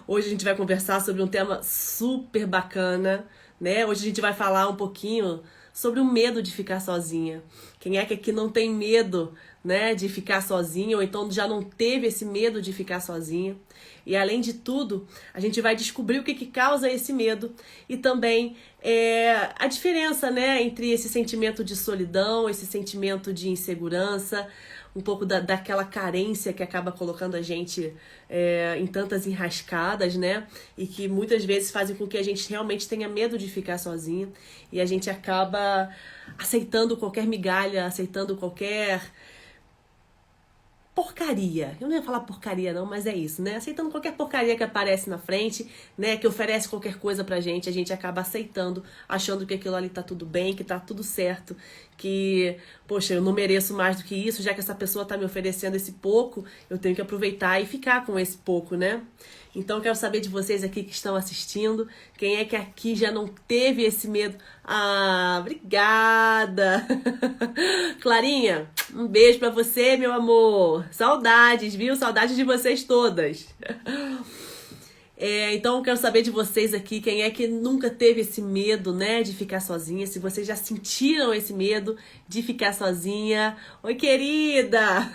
Hoje a gente vai conversar sobre um tema super bacana, né? Hoje a gente vai falar um pouquinho sobre o medo de ficar sozinha. Quem é que aqui não tem medo, né, de ficar sozinha, ou então já não teve esse medo de ficar sozinha? E além de tudo, a gente vai descobrir o que causa esse medo e também a diferença, né, entre esse sentimento de solidão, esse sentimento de insegurança, um pouco daquela carência que acaba colocando a gente em tantas enrascadas, né? E que muitas vezes fazem com que a gente realmente tenha medo de ficar sozinha e a gente acaba aceitando qualquer migalha, aceitando qualquer porcaria. Eu não ia falar porcaria não, mas é isso, né? Aceitando qualquer porcaria que aparece na frente, né? Que oferece qualquer coisa pra gente, a gente acaba aceitando, achando que aquilo ali tá tudo bem, que tá tudo certo, que, poxa, eu não mereço mais do que isso, já que essa pessoa tá me oferecendo esse pouco, eu tenho que aproveitar e ficar com esse pouco, né? Então eu quero saber de vocês aqui que estão assistindo, quem é que aqui já não teve esse medo? Ah, obrigada! Clarinha, um beijo pra você, meu amor. Saudades, viu? Saudades de vocês todas. Então eu quero saber de vocês aqui, quem é que nunca teve esse medo, né, de ficar sozinha, se vocês já sentiram esse medo de ficar sozinha. Oi, querida!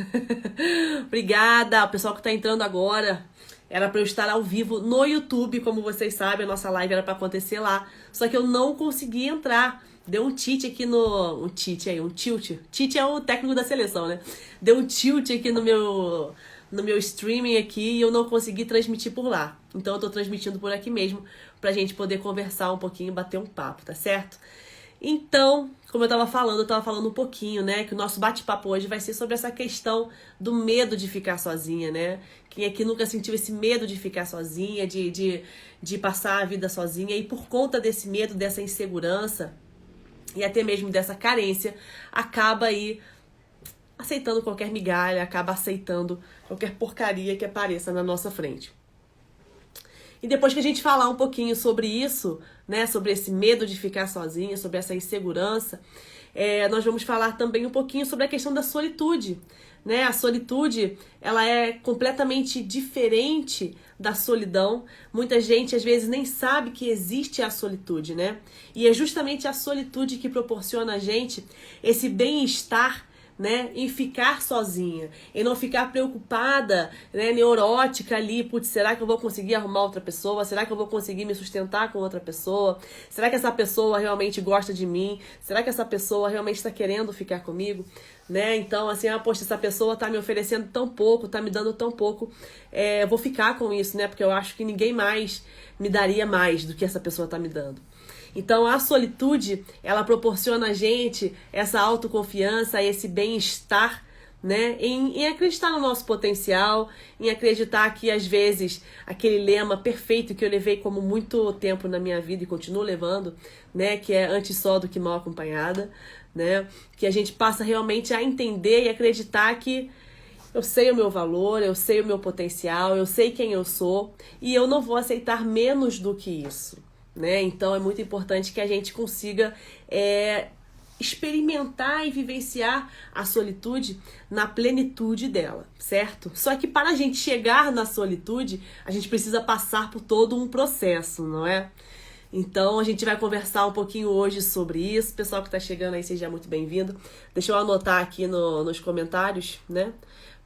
Obrigada, o pessoal que tá entrando agora. Era pra eu estar ao vivo no YouTube, como vocês sabem, a nossa live era pra acontecer lá. Só que eu não consegui entrar. Deu um tilt aqui no... Um tilt aí, um tilt. Tilt é o técnico da seleção, né? Deu um tilt aqui no meu streaming aqui e eu não consegui transmitir por lá. Então eu tô transmitindo por aqui mesmo pra gente poder conversar um pouquinho, bater um papo, tá certo? Então, como eu tava falando um pouquinho, né, que o nosso bate-papo hoje vai ser sobre essa questão do medo de ficar sozinha, né? Quem aqui nunca sentiu esse medo de ficar sozinha, de passar a vida sozinha e por conta desse medo, dessa insegurança e até mesmo dessa carência, acaba aí aceitando qualquer migalha, acaba aceitando qualquer porcaria que apareça na nossa frente. E depois que a gente falar um pouquinho sobre isso, né, sobre esse medo de ficar sozinha, sobre essa insegurança, nós vamos falar também um pouquinho sobre a questão da solitude, né? A solitude, ela é completamente diferente da solidão. Muita gente às vezes nem sabe que existe a solitude, né? E é justamente a solitude que proporciona a gente esse bem-estar, né, em ficar sozinha, em não ficar preocupada, né, neurótica ali, putz, será que eu vou conseguir arrumar outra pessoa? Será que eu vou conseguir me sustentar com outra pessoa? Será que essa pessoa realmente gosta de mim? Será que essa pessoa realmente está querendo ficar comigo? Né? Então, assim, poxa, essa pessoa tá me oferecendo tão pouco, tá me dando tão pouco, eu vou ficar com isso, né, porque eu acho que ninguém mais me daria mais do que essa pessoa tá me dando. Então a solitude, ela proporciona a gente essa autoconfiança, esse bem-estar, né? Em acreditar no nosso potencial, em acreditar que às vezes aquele lema perfeito que eu levei como muito tempo na minha vida e continuo levando, né? Que é antes só do que mal acompanhada, né? Que a gente passa realmente a entender e acreditar que eu sei o meu valor, eu sei o meu potencial, eu sei quem eu sou e eu não vou aceitar menos do que isso. Né? Então é muito importante que a gente consiga experimentar e vivenciar a solitude na plenitude dela, certo? Só que para a gente chegar na solitude, a gente precisa passar por todo um processo, não é? Então a gente vai conversar um pouquinho hoje sobre isso. Pessoal que está chegando aí, seja muito bem-vindo. Deixa eu anotar aqui nos comentários, né?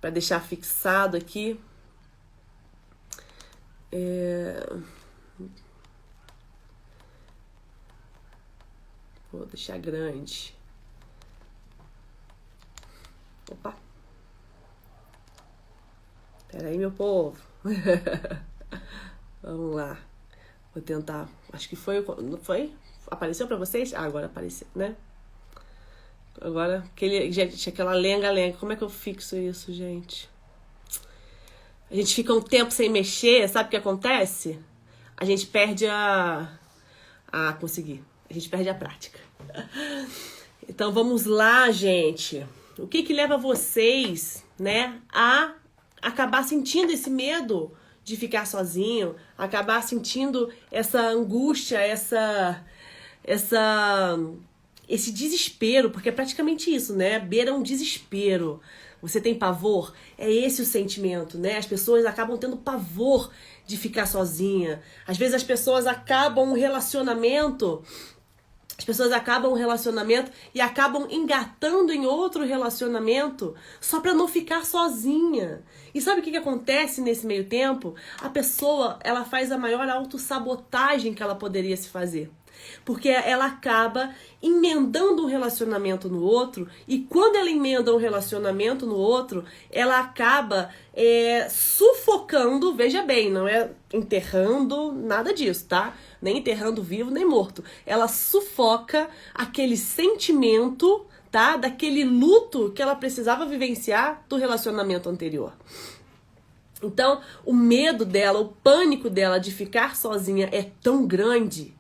Para deixar fixado aqui. Vou deixar grande. Opa. Pera aí, meu povo. Vamos lá. Vou tentar. Acho que foi. Não foi? Apareceu pra vocês? Ah, agora apareceu, né? Agora, gente, aquela lenga-lenga. Como é que eu fixo isso, gente? A gente fica um tempo sem mexer. Sabe o que acontece? A gente perde consegui. A gente perde a prática. Então vamos lá, gente. O que leva vocês, né, a acabar sentindo esse medo de ficar sozinho, acabar sentindo essa angústia, esse desespero, porque é praticamente isso, né? Beira um desespero, Você tem pavor? É esse o sentimento, né? As pessoas acabam tendo pavor de ficar sozinha. Às vezes as pessoas acabam um relacionamento. As pessoas acabam um relacionamento e acabam engatando em outro relacionamento só pra não ficar sozinha. E sabe o que acontece nesse meio tempo? A pessoa, ela faz a maior autossabotagem que ela poderia se fazer. Porque ela acaba emendando um relacionamento no outro, e quando ela emenda um relacionamento no outro, ela acaba sufocando, veja bem, não é enterrando nada disso, tá? Nem enterrando vivo, nem morto. Ela sufoca aquele sentimento, tá? Daquele luto que ela precisava vivenciar do relacionamento anterior. Então, o medo dela, o pânico dela de ficar sozinha é tão grande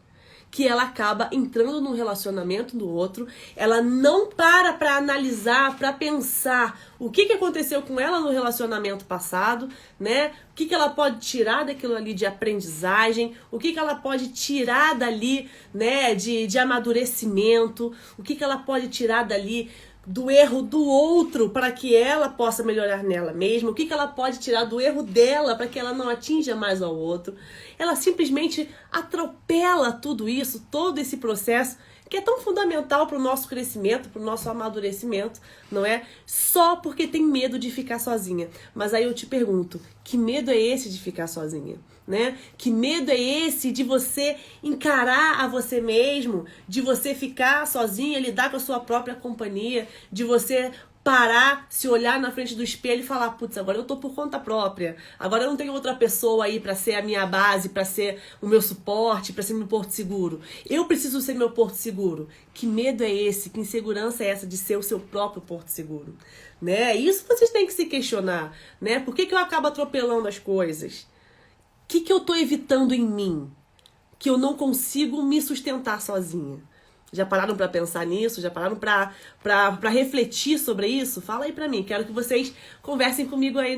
que ela acaba entrando num relacionamento do outro, ela não para analisar, para pensar o que aconteceu com ela no relacionamento passado, né? O que ela pode tirar daquilo ali de aprendizagem, o que ela pode tirar dali, né, de amadurecimento, o que ela pode tirar dali do erro do outro para que ela possa melhorar nela mesma, o que ela pode tirar do erro dela para que ela não atinja mais ao outro. Ela simplesmente atropela tudo isso, todo esse processo que é tão fundamental para o nosso crescimento, para o nosso amadurecimento, não é? Só porque tem medo de ficar sozinha. Mas aí eu te pergunto, que medo é esse de ficar sozinha? Né? Que medo é esse de você encarar a você mesmo, de você ficar sozinha, lidar com a sua própria companhia, de você parar, se olhar na frente do espelho e falar, putz, agora eu tô por conta própria, agora eu não tenho outra pessoa aí pra ser a minha base, pra ser o meu suporte, pra ser meu porto seguro. Eu preciso ser meu porto seguro. Que medo é esse? Que insegurança é essa de ser o seu próprio porto seguro? Né? Isso vocês têm que se questionar, né? Por que eu acabo atropelando as coisas? O que eu tô evitando em mim? Que eu não consigo me sustentar sozinha? Já pararam pra pensar nisso? Já pararam pra refletir sobre isso? Fala aí pra mim. Quero que vocês conversem comigo aí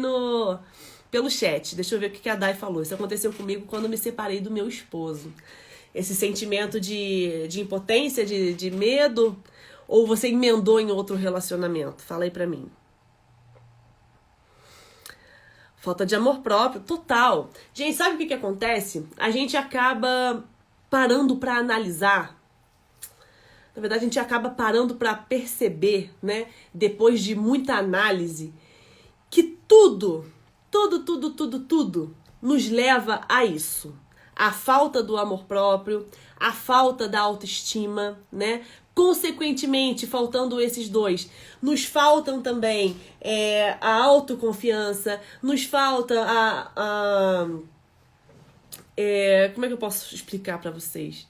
pelo chat. Deixa eu ver o que a Dai falou. Isso aconteceu comigo quando eu me separei do meu esposo. Esse sentimento de impotência, de medo, ou você emendou em outro relacionamento? Fala aí pra mim. Falta de amor próprio, total. Gente, sabe o que acontece? A gente acaba parando pra analisar. Na verdade, a gente acaba parando pra perceber, né? Depois de muita análise, que tudo nos leva a isso. A falta do amor próprio, a falta da autoestima, né? Consequentemente, faltando esses dois, nos faltam também a autoconfiança, nos falta como é que eu posso explicar pra vocês?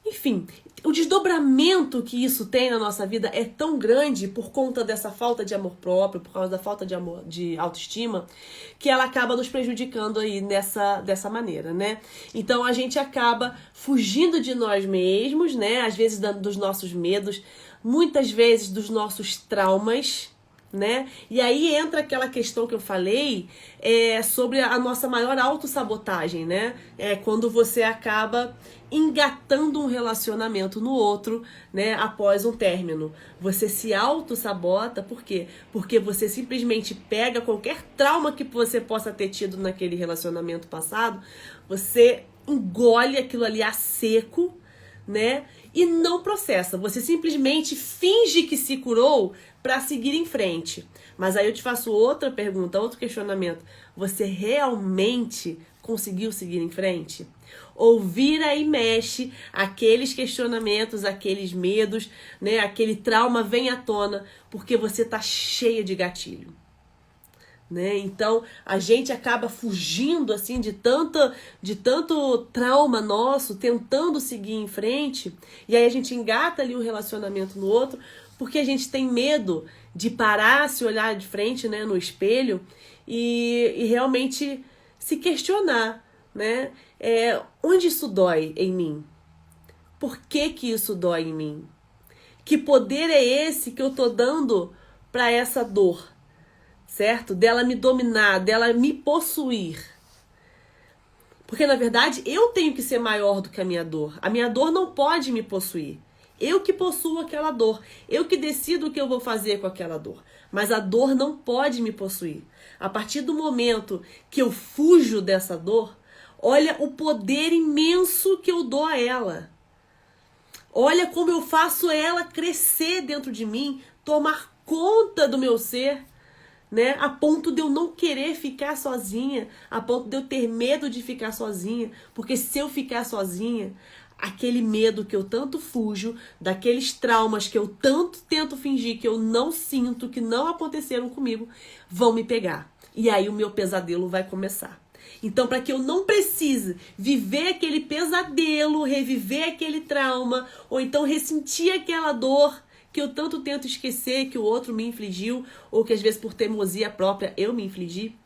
Enfim, o desdobramento que isso tem na nossa vida é tão grande por conta dessa falta de amor próprio, por causa da falta de autoestima, que ela acaba nos prejudicando aí dessa maneira, né? Então a gente acaba fugindo de nós mesmos, né? Às vezes dos nossos medos, muitas vezes dos nossos traumas, né? E aí entra aquela questão que eu falei sobre a nossa maior autossabotagem, né? É quando você acaba engatando um relacionamento no outro, né? Após um término. Você se autossabota, por quê? Porque você simplesmente pega qualquer trauma que você possa ter tido naquele relacionamento passado, você engole aquilo ali a seco, né? E não processa. Você simplesmente finge que se curou para seguir em frente. Mas aí eu te faço outra pergunta, outro questionamento. Você realmente conseguiu seguir em frente? Ou vira e mexe, aqueles questionamentos, aqueles medos, né? Aquele trauma vem à tona porque você tá cheia de gatilho. Né? Então a gente acaba fugindo assim de tanto trauma nosso, tentando seguir em frente, e aí a gente engata ali um relacionamento no outro, porque a gente tem medo de parar, se olhar de frente, né, no espelho e realmente se questionar, né? Onde isso dói em mim? Por que isso dói em mim? Que poder é esse que eu tô dando para essa dor? Certo? Dela me dominar, dela me possuir. Porque, na verdade, eu tenho que ser maior do que a minha dor. A minha dor não pode me possuir. Eu que possuo aquela dor. Eu que decido o que eu vou fazer com aquela dor. Mas a dor não pode me possuir. A partir do momento que eu fujo dessa dor, olha o poder imenso que eu dou a ela. Olha como eu faço ela crescer dentro de mim, tomar conta do meu ser, né? A ponto de eu não querer ficar sozinha, a ponto de eu ter medo de ficar sozinha, porque se eu ficar sozinha, aquele medo que eu tanto fujo, daqueles traumas que eu tanto tento fingir que eu não sinto, que não aconteceram comigo, vão me pegar. E aí o meu pesadelo vai começar. Então, para que eu não precise viver aquele pesadelo, reviver aquele trauma, ou então ressentir aquela dor que eu tanto tento esquecer, que o outro me infligiu, ou que às vezes por teimosia própria eu me infligi,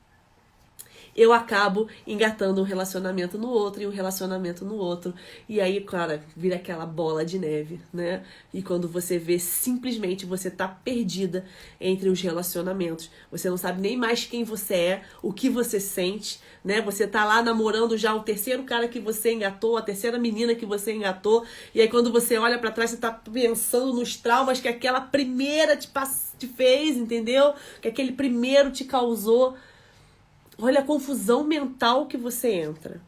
eu acabo engatando um relacionamento no outro e um relacionamento no outro. E aí, cara, vira aquela bola de neve, né? E quando você vê, simplesmente você tá perdida entre os relacionamentos. Você não sabe nem mais quem você é, o que você sente, né? Você tá lá namorando já o terceiro cara que você engatou, a terceira menina que você engatou. E aí quando você olha pra trás, você tá pensando nos traumas que aquela primeira te fez, entendeu? Que aquele primeiro te causou. Olha a confusão mental que você entra.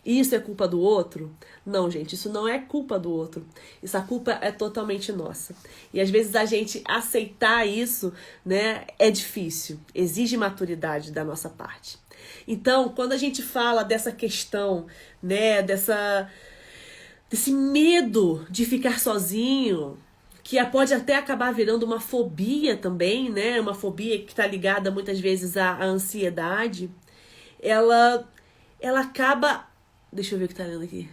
Isso é culpa do outro? Não, gente, isso não é culpa do outro. Essa culpa é totalmente nossa. E às vezes a gente aceitar isso, né, é difícil. Exige maturidade da nossa parte. Então, quando a gente fala dessa questão, né, desse medo de ficar sozinho, que pode até acabar virando uma fobia também, né? Uma fobia que está ligada muitas vezes à ansiedade. Ela acaba... Deixa eu ver o que tá lendo aqui.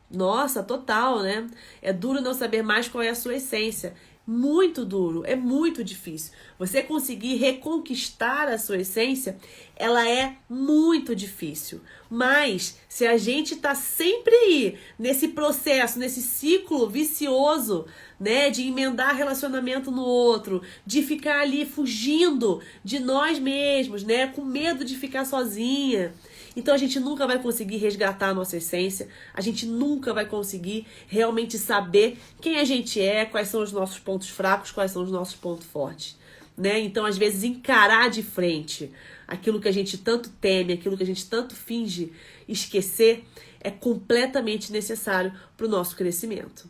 Nossa, total, né? É duro não saber mais qual é a sua essência. Muito duro, é muito difícil. Você conseguir reconquistar a sua essência, ela é muito difícil. Mas se a gente tá sempre aí nesse processo, nesse ciclo vicioso, né, de emendar relacionamento no outro, de ficar ali fugindo de nós mesmos, né, com medo de ficar sozinha, então a gente nunca vai conseguir resgatar a nossa essência, a gente nunca vai conseguir realmente saber quem a gente é, quais são os nossos pontos fracos, quais são os nossos pontos fortes, né? Então, às vezes, encarar de frente aquilo que a gente tanto teme, aquilo que a gente tanto finge esquecer, é completamente necessário para o nosso crescimento.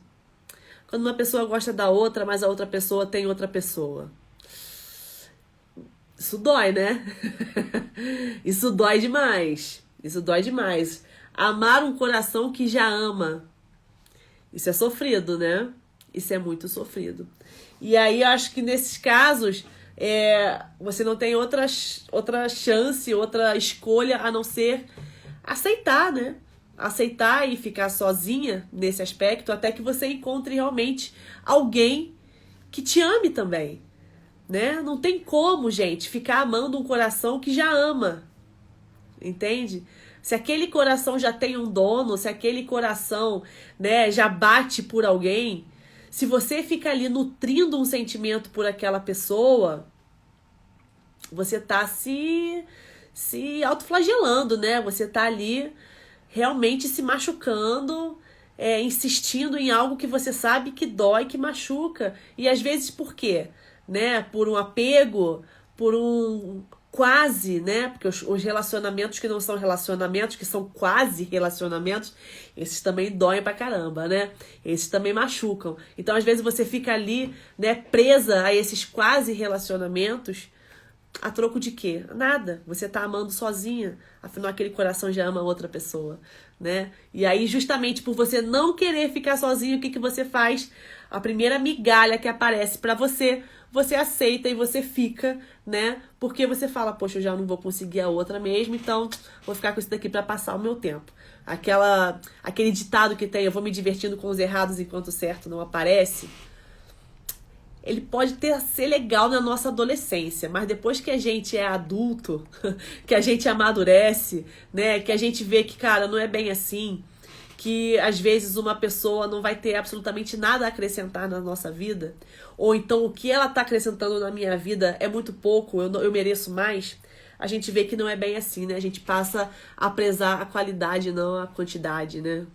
Quando uma pessoa gosta da outra, mas a outra pessoa tem outra pessoa. Isso dói, né? Isso dói demais. Isso dói demais. Amar um coração que já ama. Isso é sofrido, né? Isso é muito sofrido. E aí eu acho que nesses casos você não tem outra chance, outra escolha a não ser aceitar, né? Aceitar e ficar sozinha nesse aspecto até que você encontre realmente alguém que te ame também. Né? Não tem como, gente, ficar amando um coração que já ama, entende? Se aquele coração já tem um dono, se aquele coração, né, já bate por alguém, se você fica ali nutrindo um sentimento por aquela pessoa, você tá se autoflagelando, né? Você tá ali realmente se machucando, insistindo em algo que você sabe que dói, que machuca. E às vezes por quê? Né, por um apego, por um quase, né, porque os relacionamentos que não são relacionamentos, que são quase relacionamentos, esses também doem pra caramba, né, esses também machucam. Então às vezes você fica ali, né, presa a esses quase relacionamentos, a troco de quê? Nada, você tá amando sozinha, afinal aquele coração já ama outra pessoa, né, e aí justamente por você não querer ficar sozinho, o que você faz? A primeira migalha que aparece pra você aceita e você fica, né? Porque você fala, poxa, eu já não vou conseguir a outra mesmo, então vou ficar com isso daqui pra passar o meu tempo. Aquele ditado que tem, eu vou me divertindo com os errados enquanto o certo não aparece, ele pode ser legal na nossa adolescência, mas depois que a gente é adulto, que a gente amadurece, né? Que a gente vê que, cara, não é bem assim, que às vezes uma pessoa não vai ter absolutamente nada a acrescentar na nossa vida, ou então o que ela está acrescentando na minha vida é muito pouco, eu mereço mais, a gente vê que não é bem assim, né? A gente passa a prezar a qualidade, não a quantidade, né?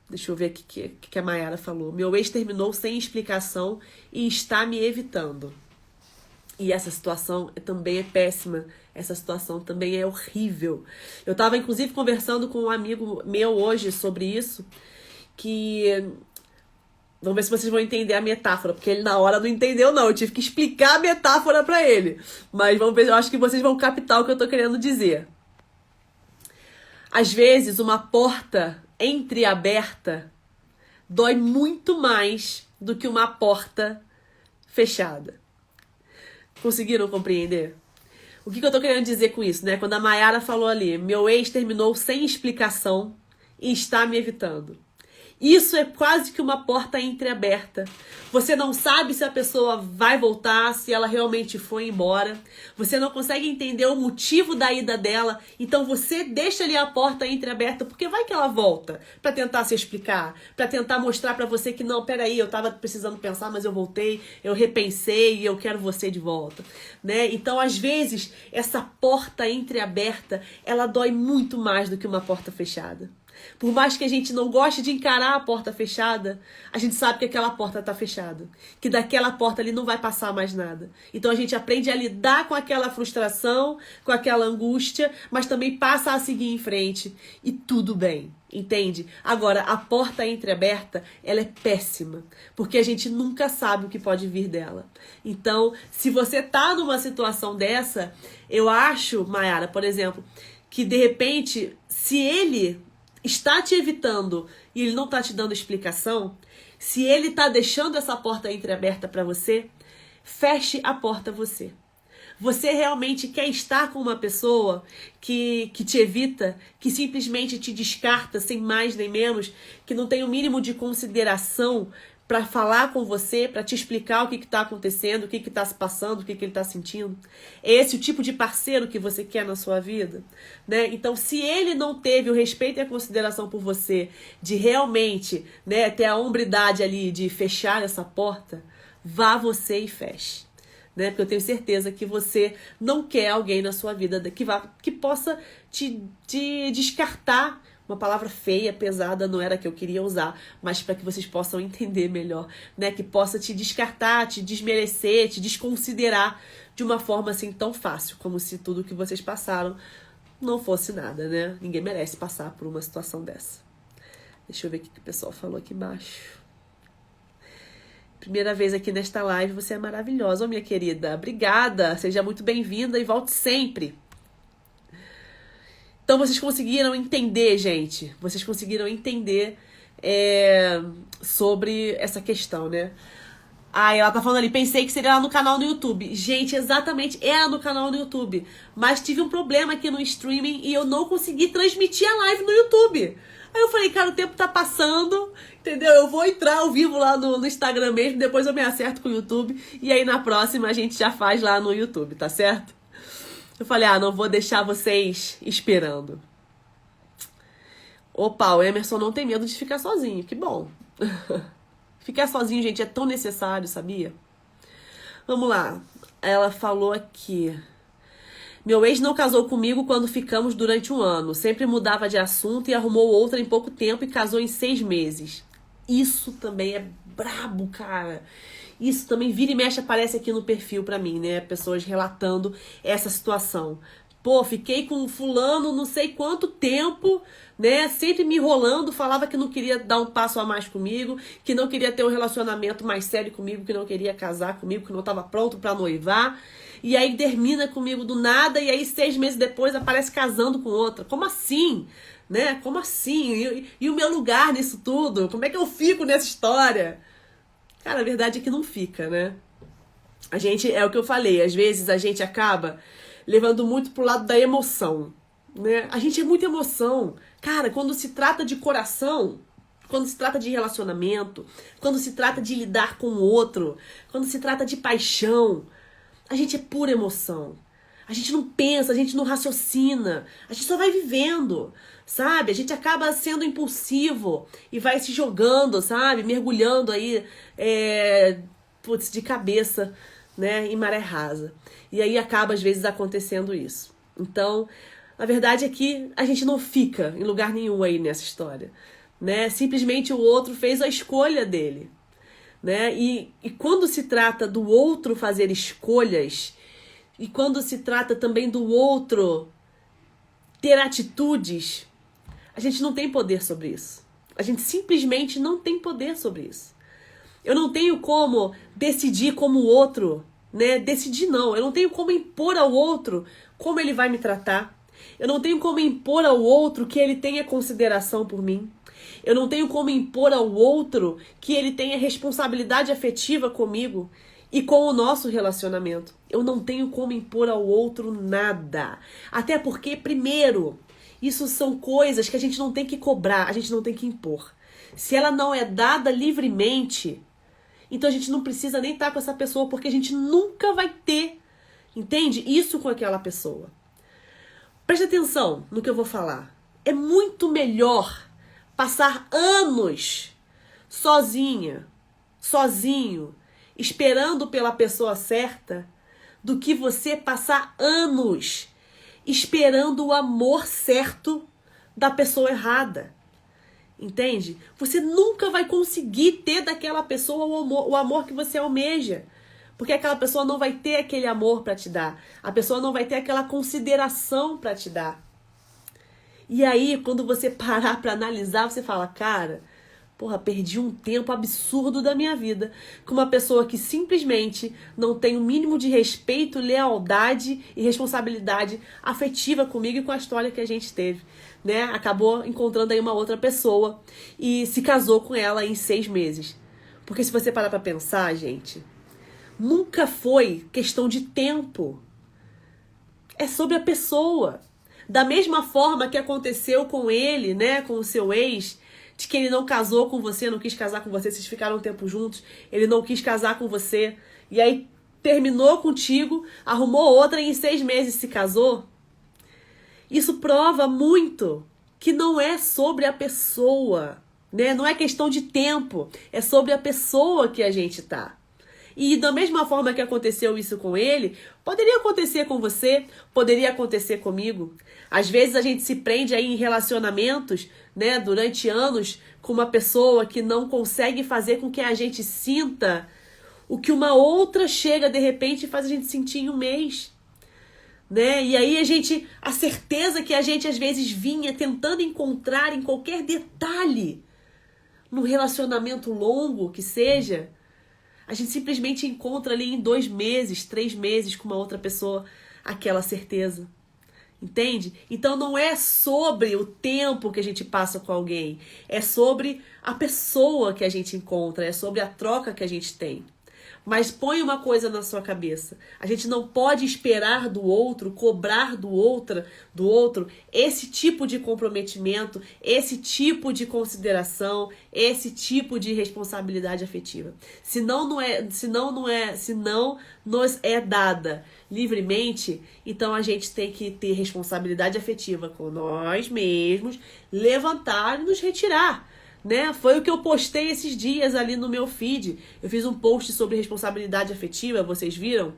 Deixa eu ver aqui o que a Mayara falou. Meu ex terminou sem explicação e está me evitando. E essa situação também é péssima. Essa situação também é horrível. Eu tava, inclusive, conversando com um amigo meu hoje sobre isso, que... Vamos ver se vocês vão entender a metáfora, porque ele na hora não entendeu, não. Eu tive que explicar a metáfora pra ele. Mas vamos ver, eu acho que vocês vão captar o que eu tô querendo dizer. Às vezes, uma porta entreaberta dói muito mais do que uma porta fechada. Conseguiram compreender? O que eu tô querendo dizer com isso, né? Quando a Mayara falou ali, meu ex terminou sem explicação e está me evitando. Isso é quase que uma porta entreaberta. Você não sabe se a pessoa vai voltar, se ela realmente foi embora. Você não consegue entender o motivo da ida dela. Então você deixa ali a porta entreaberta, porque vai que ela volta para tentar se explicar, para tentar mostrar para você que não, peraí, eu tava precisando pensar, mas eu voltei, eu repensei e eu quero você de volta, né? Então, às vezes, essa porta entreaberta, ela dói muito mais do que uma porta fechada. Por mais que a gente não goste de encarar a porta fechada, a gente sabe que aquela porta está fechada. Que daquela porta ali não vai passar mais nada. Então a gente aprende a lidar com aquela frustração, com aquela angústia, mas também passa a seguir em frente. E tudo bem, entende? Agora, a porta entreaberta, ela é péssima. Porque a gente nunca sabe o que pode vir dela. Então, se você tá numa situação dessa, eu acho, Mayara, por exemplo, que de repente, se ele está te evitando e ele não está te dando explicação, se ele está deixando essa porta entreaberta para você, feche a porta você. Você realmente quer estar com uma pessoa que te evita, que simplesmente te descarta sem mais nem menos, que não tem o mínimo de consideração para falar com você, para te explicar o que está acontecendo, o que está se passando, o que ele está sentindo? É esse o tipo de parceiro que você quer na sua vida, né? Então, se ele não teve o respeito e a consideração por você, de realmente, né, ter a hombridade ali de fechar essa porta, vá você e feche. Né? Porque eu tenho certeza que você não quer alguém na sua vida que possa te descartar. Uma palavra feia, pesada, não era a que eu queria usar, mas para que vocês possam entender melhor, né? Que possa te descartar, te desmerecer, te desconsiderar de uma forma assim tão fácil, como se tudo que vocês passaram não fosse nada, né? Ninguém merece passar por uma situação dessa. Deixa eu ver o que o pessoal falou aqui embaixo. Primeira vez aqui nesta live, você é maravilhosa, minha querida. Obrigada, seja muito bem-vinda e volte sempre. Então, vocês conseguiram entender, gente? Vocês conseguiram entender sobre essa questão, né? Ah, ela tá falando ali, pensei que seria lá no canal no YouTube. Gente, exatamente, era no canal no YouTube. Mas tive um problema aqui no streaming e eu não consegui transmitir a live no YouTube. Aí eu falei, cara, o tempo tá passando, entendeu? Eu vou entrar ao vivo lá no Instagram mesmo, depois eu me acerto com o YouTube. E aí na próxima a gente já faz lá no YouTube, tá certo? Eu falei, não vou deixar vocês esperando. Opa, o Emerson não tem medo de ficar sozinho, que bom. Ficar sozinho, gente, é tão necessário, sabia? Vamos lá. Ela falou aqui. Meu ex não casou comigo quando ficamos durante 1 ano. Sempre mudava de assunto e arrumou outra em pouco tempo e casou em 6 meses. Isso também é brabo, cara. Isso também vira e mexe, aparece aqui no perfil pra mim, né? Pessoas relatando essa situação. Pô, fiquei com fulano não sei quanto tempo, né? Sempre me enrolando, falava que não queria dar um passo a mais comigo, que não queria ter um relacionamento mais sério comigo, que não queria casar comigo, que não estava pronto pra noivar. E aí termina comigo do nada e aí 6 meses depois aparece casando com outra. Como assim? Né? Como assim? E o meu lugar nisso tudo? Como é que eu fico nessa história? Cara, a verdade é que não fica, né? A gente, é o que eu falei, às vezes a gente acaba levando muito pro lado da emoção, né? A gente é muita emoção. Cara, quando se trata de coração, quando se trata de relacionamento, quando se trata de lidar com o outro, quando se trata de paixão, a gente é pura emoção. A gente não pensa, a gente não raciocina, a gente só vai vivendo, sabe? A gente acaba sendo impulsivo e vai se jogando, sabe? Mergulhando aí, de cabeça, né? Em maré rasa. E aí acaba, às vezes, acontecendo isso. Então, a verdade é que a gente não fica em lugar nenhum aí nessa história, né? Simplesmente o outro fez a escolha dele, né? E quando se trata do outro fazer escolhas, e quando se trata também do outro ter atitudes, a gente não tem poder sobre isso. A gente simplesmente não tem poder sobre isso. Eu não tenho como decidir como o outro, né? Decidir não. Eu não tenho como impor ao outro como ele vai me tratar. Eu não tenho como impor ao outro que ele tenha consideração por mim. Eu não tenho como impor ao outro que ele tenha responsabilidade afetiva comigo e com o nosso relacionamento. Eu não tenho como impor ao outro nada. Até porque, primeiro, isso são coisas que a gente não tem que cobrar, a gente não tem que impor. Se ela não é dada livremente, então a gente não precisa nem estar com essa pessoa, porque a gente nunca vai ter, entende? Isso com aquela pessoa. Preste atenção no que eu vou falar. É muito melhor passar anos sozinha, sozinho, esperando pela pessoa certa, do que você passar anos esperando o amor certo da pessoa errada. Entende? Você nunca vai conseguir ter daquela pessoa o amor que você almeja. Porque aquela pessoa não vai ter aquele amor para te dar. A pessoa não vai ter aquela consideração para te dar. E aí, quando você parar para analisar, você fala, cara, porra, perdi um tempo absurdo da minha vida com uma pessoa que simplesmente não tem o mínimo de respeito, lealdade e responsabilidade afetiva comigo e com a história que a gente teve, né? Acabou encontrando aí uma outra pessoa e se casou com ela em 6 meses. Porque se você parar pra pensar, gente, nunca foi questão de tempo. É sobre a pessoa. Da mesma forma que aconteceu com ele, né, com o seu ex, de que ele não casou com você, não quis casar com você, vocês ficaram um tempo juntos, ele não quis casar com você, e aí terminou contigo, arrumou outra e em 6 meses se casou. Isso prova muito que não é sobre a pessoa, né? Não é questão de tempo, é sobre a pessoa que a gente tá. E da mesma forma que aconteceu isso com ele, poderia acontecer com você, poderia acontecer comigo. Às vezes a gente se prende aí em relacionamentos, né, durante anos, com uma pessoa que não consegue fazer com que a gente sinta o que uma outra chega de repente e faz a gente sentir em um mês. Né? E aí a certeza que a gente às vezes vinha tentando encontrar em qualquer detalhe, num relacionamento longo que seja, a gente simplesmente encontra ali em 2 meses, 3 meses com uma outra pessoa aquela certeza. Entende? Então não é sobre o tempo que a gente passa com alguém, é sobre a pessoa que a gente encontra, é sobre a troca que a gente tem. Mas põe uma coisa na sua cabeça. A gente não pode esperar do outro, cobrar do outro esse tipo de comprometimento, esse tipo de consideração, esse tipo de responsabilidade afetiva. Se não nos é dada livremente, então a gente tem que ter responsabilidade afetiva com nós mesmos, levantar e nos retirar. Né? Foi o que eu postei esses dias ali no meu feed. Eu fiz um post sobre responsabilidade afetiva, vocês viram?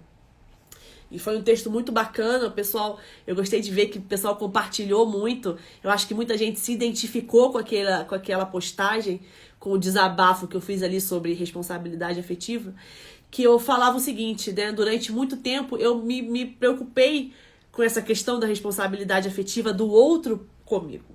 E foi um texto muito bacana, eu gostei de ver que o pessoal compartilhou muito. Eu acho que muita gente se identificou com aquela postagem, com o desabafo que eu fiz ali sobre responsabilidade afetiva, que eu falava o seguinte, né? Durante muito tempo eu me preocupei com essa questão da responsabilidade afetiva do outro comigo.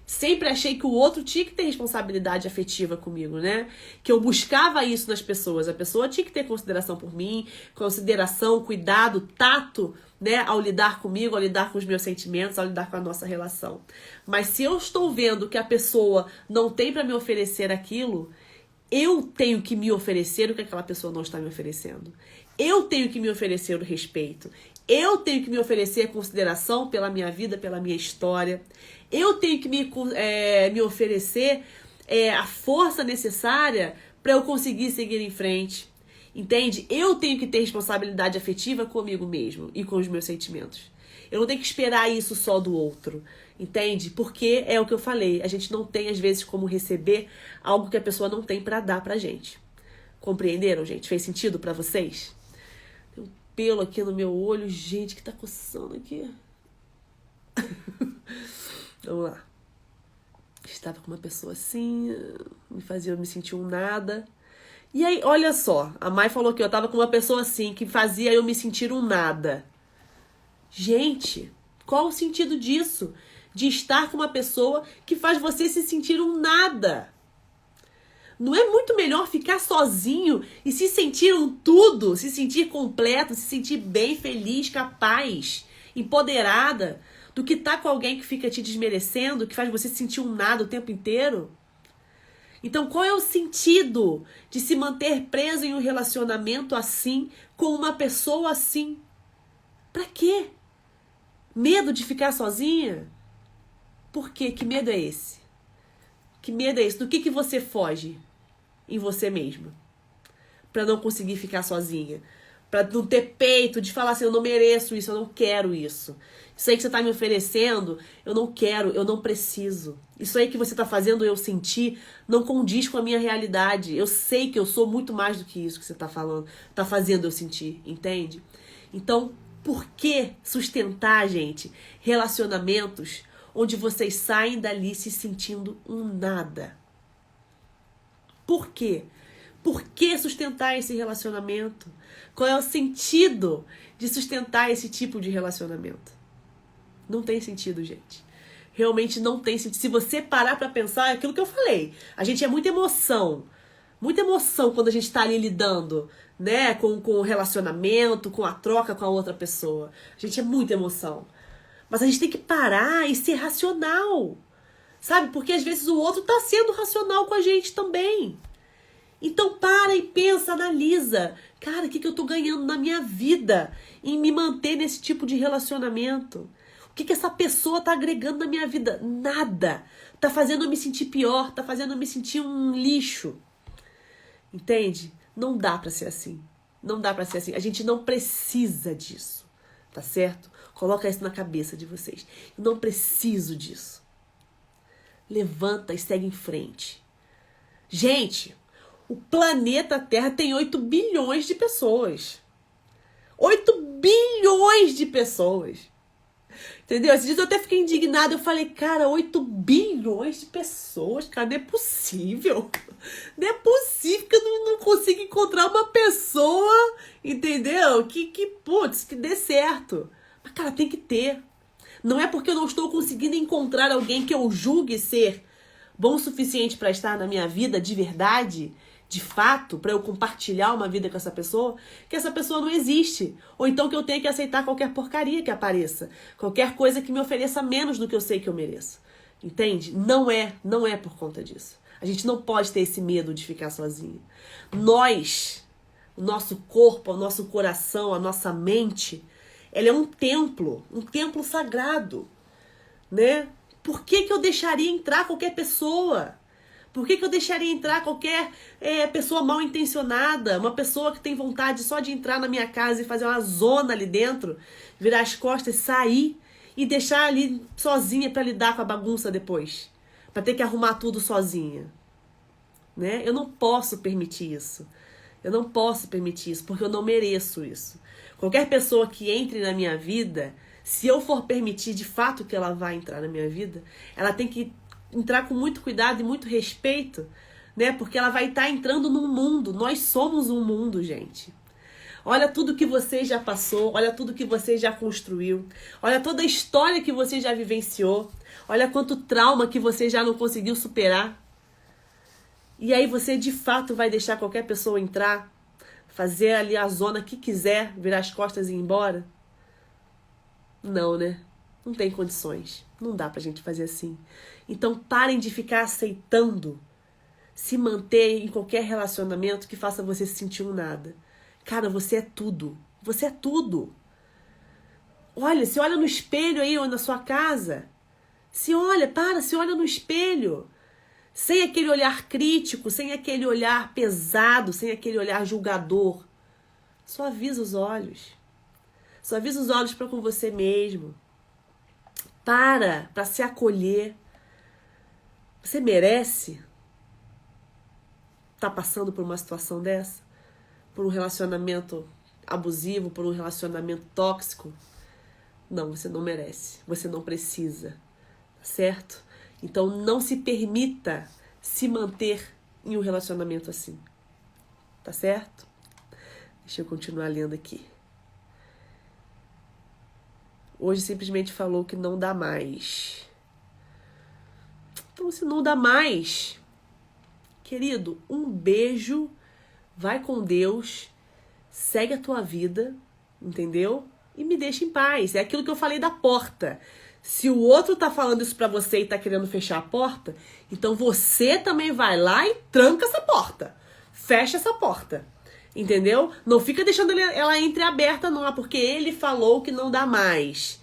Sempre achei que o outro tinha que ter responsabilidade afetiva comigo, né? Que eu buscava isso nas pessoas. A pessoa tinha que ter consideração por mim, consideração, cuidado, tato, né? Ao lidar comigo, ao lidar com os meus sentimentos, ao lidar com a nossa relação. Mas se eu estou vendo que a pessoa não tem para me oferecer aquilo, eu tenho que me oferecer o que aquela pessoa não está me oferecendo. Eu tenho que me oferecer o respeito. Eu tenho que me oferecer consideração pela minha vida, pela minha história. Eu tenho que me oferecer a força necessária para eu conseguir seguir em frente. Entende? Eu tenho que ter responsabilidade afetiva comigo mesmo e com os meus sentimentos. Eu não tenho que esperar isso só do outro. Entende? Porque é o que eu falei. A gente não tem, às vezes, como receber algo que a pessoa não tem para dar pra gente. Compreenderam, gente? Fez sentido pra vocês? Tem um pelo aqui no meu olho, gente, que tá coçando aqui. Vamos lá. estava com uma pessoa assim, me fazia eu me sentir um nada. E aí, olha só, a Mai falou que eu tava com uma pessoa assim, que fazia eu me sentir um nada. Gente, qual o sentido disso? De estar com uma pessoa que faz você se sentir um nada. Não é muito melhor ficar sozinho e se sentir um tudo, se sentir completo, se sentir bem, feliz, capaz, empoderada, do que estar com alguém que fica te desmerecendo, que faz você se sentir um nada o tempo inteiro? Então, qual é o sentido de se manter preso em um relacionamento assim, com uma pessoa assim? Pra quê? Medo de ficar sozinha? Por quê? Que medo é esse? Que medo é esse? Do que você foge em você mesma? Pra não conseguir ficar sozinha? Pra não ter peito de falar assim, eu não mereço isso, eu não quero isso. Isso aí que você tá me oferecendo, eu não quero, eu não preciso. Isso aí que você tá fazendo eu sentir não condiz com a minha realidade. Eu sei que eu sou muito mais do que isso que você tá falando, tá fazendo eu sentir, entende? Então, por que sustentar, gente, relacionamentos onde vocês saem dali se sentindo um nada? Por quê? Por que sustentar esse relacionamento? Qual é o sentido de sustentar esse tipo de relacionamento? Não tem sentido, gente. Realmente não tem sentido. Se você parar pra pensar, é aquilo que eu falei. A gente é muita emoção. Muita emoção quando a gente tá ali lidando, né? Com o relacionamento, com a troca com a outra pessoa. A gente é muita emoção. Mas a gente tem que parar e ser racional. Sabe? Porque às vezes o outro tá sendo racional com a gente também. Então para e pensa, analisa. Cara, o que eu tô ganhando na minha vida em me manter nesse tipo de relacionamento? O que essa pessoa tá agregando na minha vida? Nada. Tá fazendo eu me sentir pior, tá fazendo eu me sentir um lixo. Entende? Não dá pra ser assim. Não dá pra ser assim. A gente não precisa disso. Tá certo? Coloca isso na cabeça de vocês. Eu não preciso disso. Levanta e segue em frente. Gente, o planeta Terra tem 8 bilhões de pessoas. 8 bilhões de pessoas. Entendeu? Esses dias eu até fiquei indignada. Eu falei, cara, 8 bilhões de pessoas, cara, não é possível. Não é possível que eu não consiga encontrar uma pessoa, entendeu? Putz, que dê certo. Mas, cara, tem que ter. Não é porque eu não estou conseguindo encontrar alguém que eu julgue ser bom o suficiente para estar na minha vida de verdade, de fato, para eu compartilhar uma vida com essa pessoa, que essa pessoa não existe. Ou então que eu tenho que aceitar qualquer porcaria que apareça. Qualquer coisa que me ofereça menos do que eu sei que eu mereço. Entende? Não é por conta disso. A gente não pode ter esse medo de ficar sozinho. Nós, o nosso corpo, o nosso coração, a nossa mente, ela é um templo sagrado, né? Por que eu deixaria entrar qualquer pessoa? Por que eu deixaria entrar qualquer pessoa mal intencionada? Uma pessoa que tem vontade só de entrar na minha casa e fazer uma zona ali dentro, virar as costas, sair e deixar ali sozinha para lidar com a bagunça depois. Para ter que arrumar tudo sozinha. Né? Eu não posso permitir isso. Eu não posso permitir isso, porque eu não mereço isso. Qualquer pessoa que entre na minha vida, se eu for permitir de fato que ela vá entrar na minha vida, ela tem que entrar com muito cuidado e muito respeito, né? Porque ela vai estar entrando num mundo. Nós somos um mundo, gente. Olha tudo que você já passou, olha tudo que você já construiu, olha toda a história que você já vivenciou, olha quanto trauma que você já não conseguiu superar. E aí você de fato vai deixar qualquer pessoa entrar, fazer ali a zona que quiser, virar as costas e ir embora? Não, né? Não tem condições. Não dá pra gente fazer assim. Então parem de ficar aceitando se manter em qualquer relacionamento que faça você se sentir um nada. Cara, você é tudo. Você é tudo. Olha, se olha no espelho aí ou na sua casa. Se olha no espelho. Sem aquele olhar crítico, sem aquele olhar pesado, sem aquele olhar julgador. Só avisa os olhos. Só avisa os olhos para com você mesmo. Para se acolher. Você merece estar passando por uma situação dessa? Por um relacionamento abusivo, por um relacionamento tóxico? Não, você não merece. Você não precisa. Certo? Então não se permita se manter em um relacionamento assim. Tá certo? Deixa eu continuar lendo aqui. Hoje simplesmente falou que não dá mais. Então, se não dá mais, querido, um beijo, vai com Deus, segue a tua vida, entendeu? E me deixa em paz. É aquilo que eu falei da porta. Se o outro tá falando isso pra você e tá querendo fechar a porta, então você também vai lá e tranca essa porta. Fecha essa porta. Entendeu? Não fica deixando ela entreaberta, não, porque ele falou que não dá mais.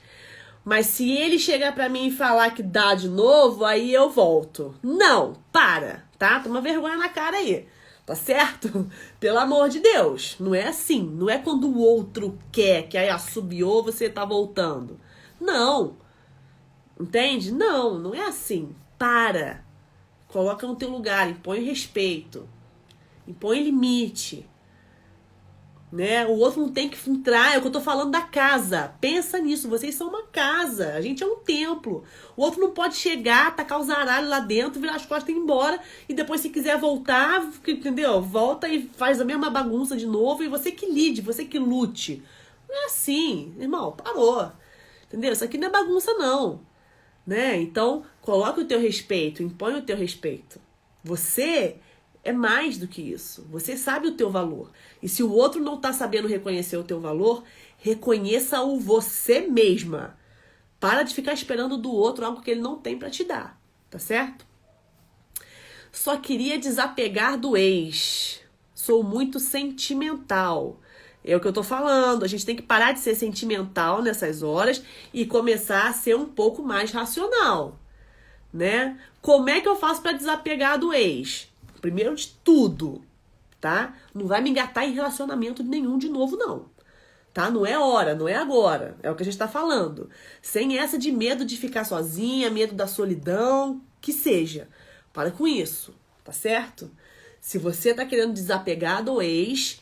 Mas se ele chegar pra mim e falar que dá de novo, aí eu volto. Não, para, tá? Toma vergonha na cara aí. Tá certo? Pelo amor de Deus. Não é assim. Não é quando o outro quer, que aí assobiou, você tá voltando. Não. Entende? Não, não é assim. Para. Coloca no teu lugar, impõe respeito. Impõe limite. Né? O outro não tem que entrar, é o que eu tô falando da casa. Pensa nisso, vocês são uma casa, a gente é um templo. O outro não pode chegar, tacar os aralhos lá dentro, virar as costas e ir embora, e depois se quiser voltar, entendeu? Volta e faz a mesma bagunça de novo, e você que lide, você que lute. Não é assim, irmão, parou. Entendeu? Isso aqui não é bagunça não, né? Então, coloca o teu respeito, impõe o teu respeito. Você é mais do que isso. Você sabe o teu valor. E se o outro não tá sabendo reconhecer o teu valor, reconheça-o você mesma. Para de ficar esperando do outro algo que ele não tem pra te dar. Tá certo? Só queria desapegar do ex. Sou muito sentimental. É o que eu tô falando. A gente tem que parar de ser sentimental nessas horas e começar a ser um pouco mais racional, né? Como é que eu faço pra desapegar do ex? Primeiro de tudo, tá? Não vai me engatar em relacionamento nenhum de novo, não. Tá? Não é hora, não é agora. É o que a gente tá falando. Sem essa de medo de ficar sozinha, medo da solidão, que seja. Para com isso, tá certo? Se você tá querendo desapegar do ex,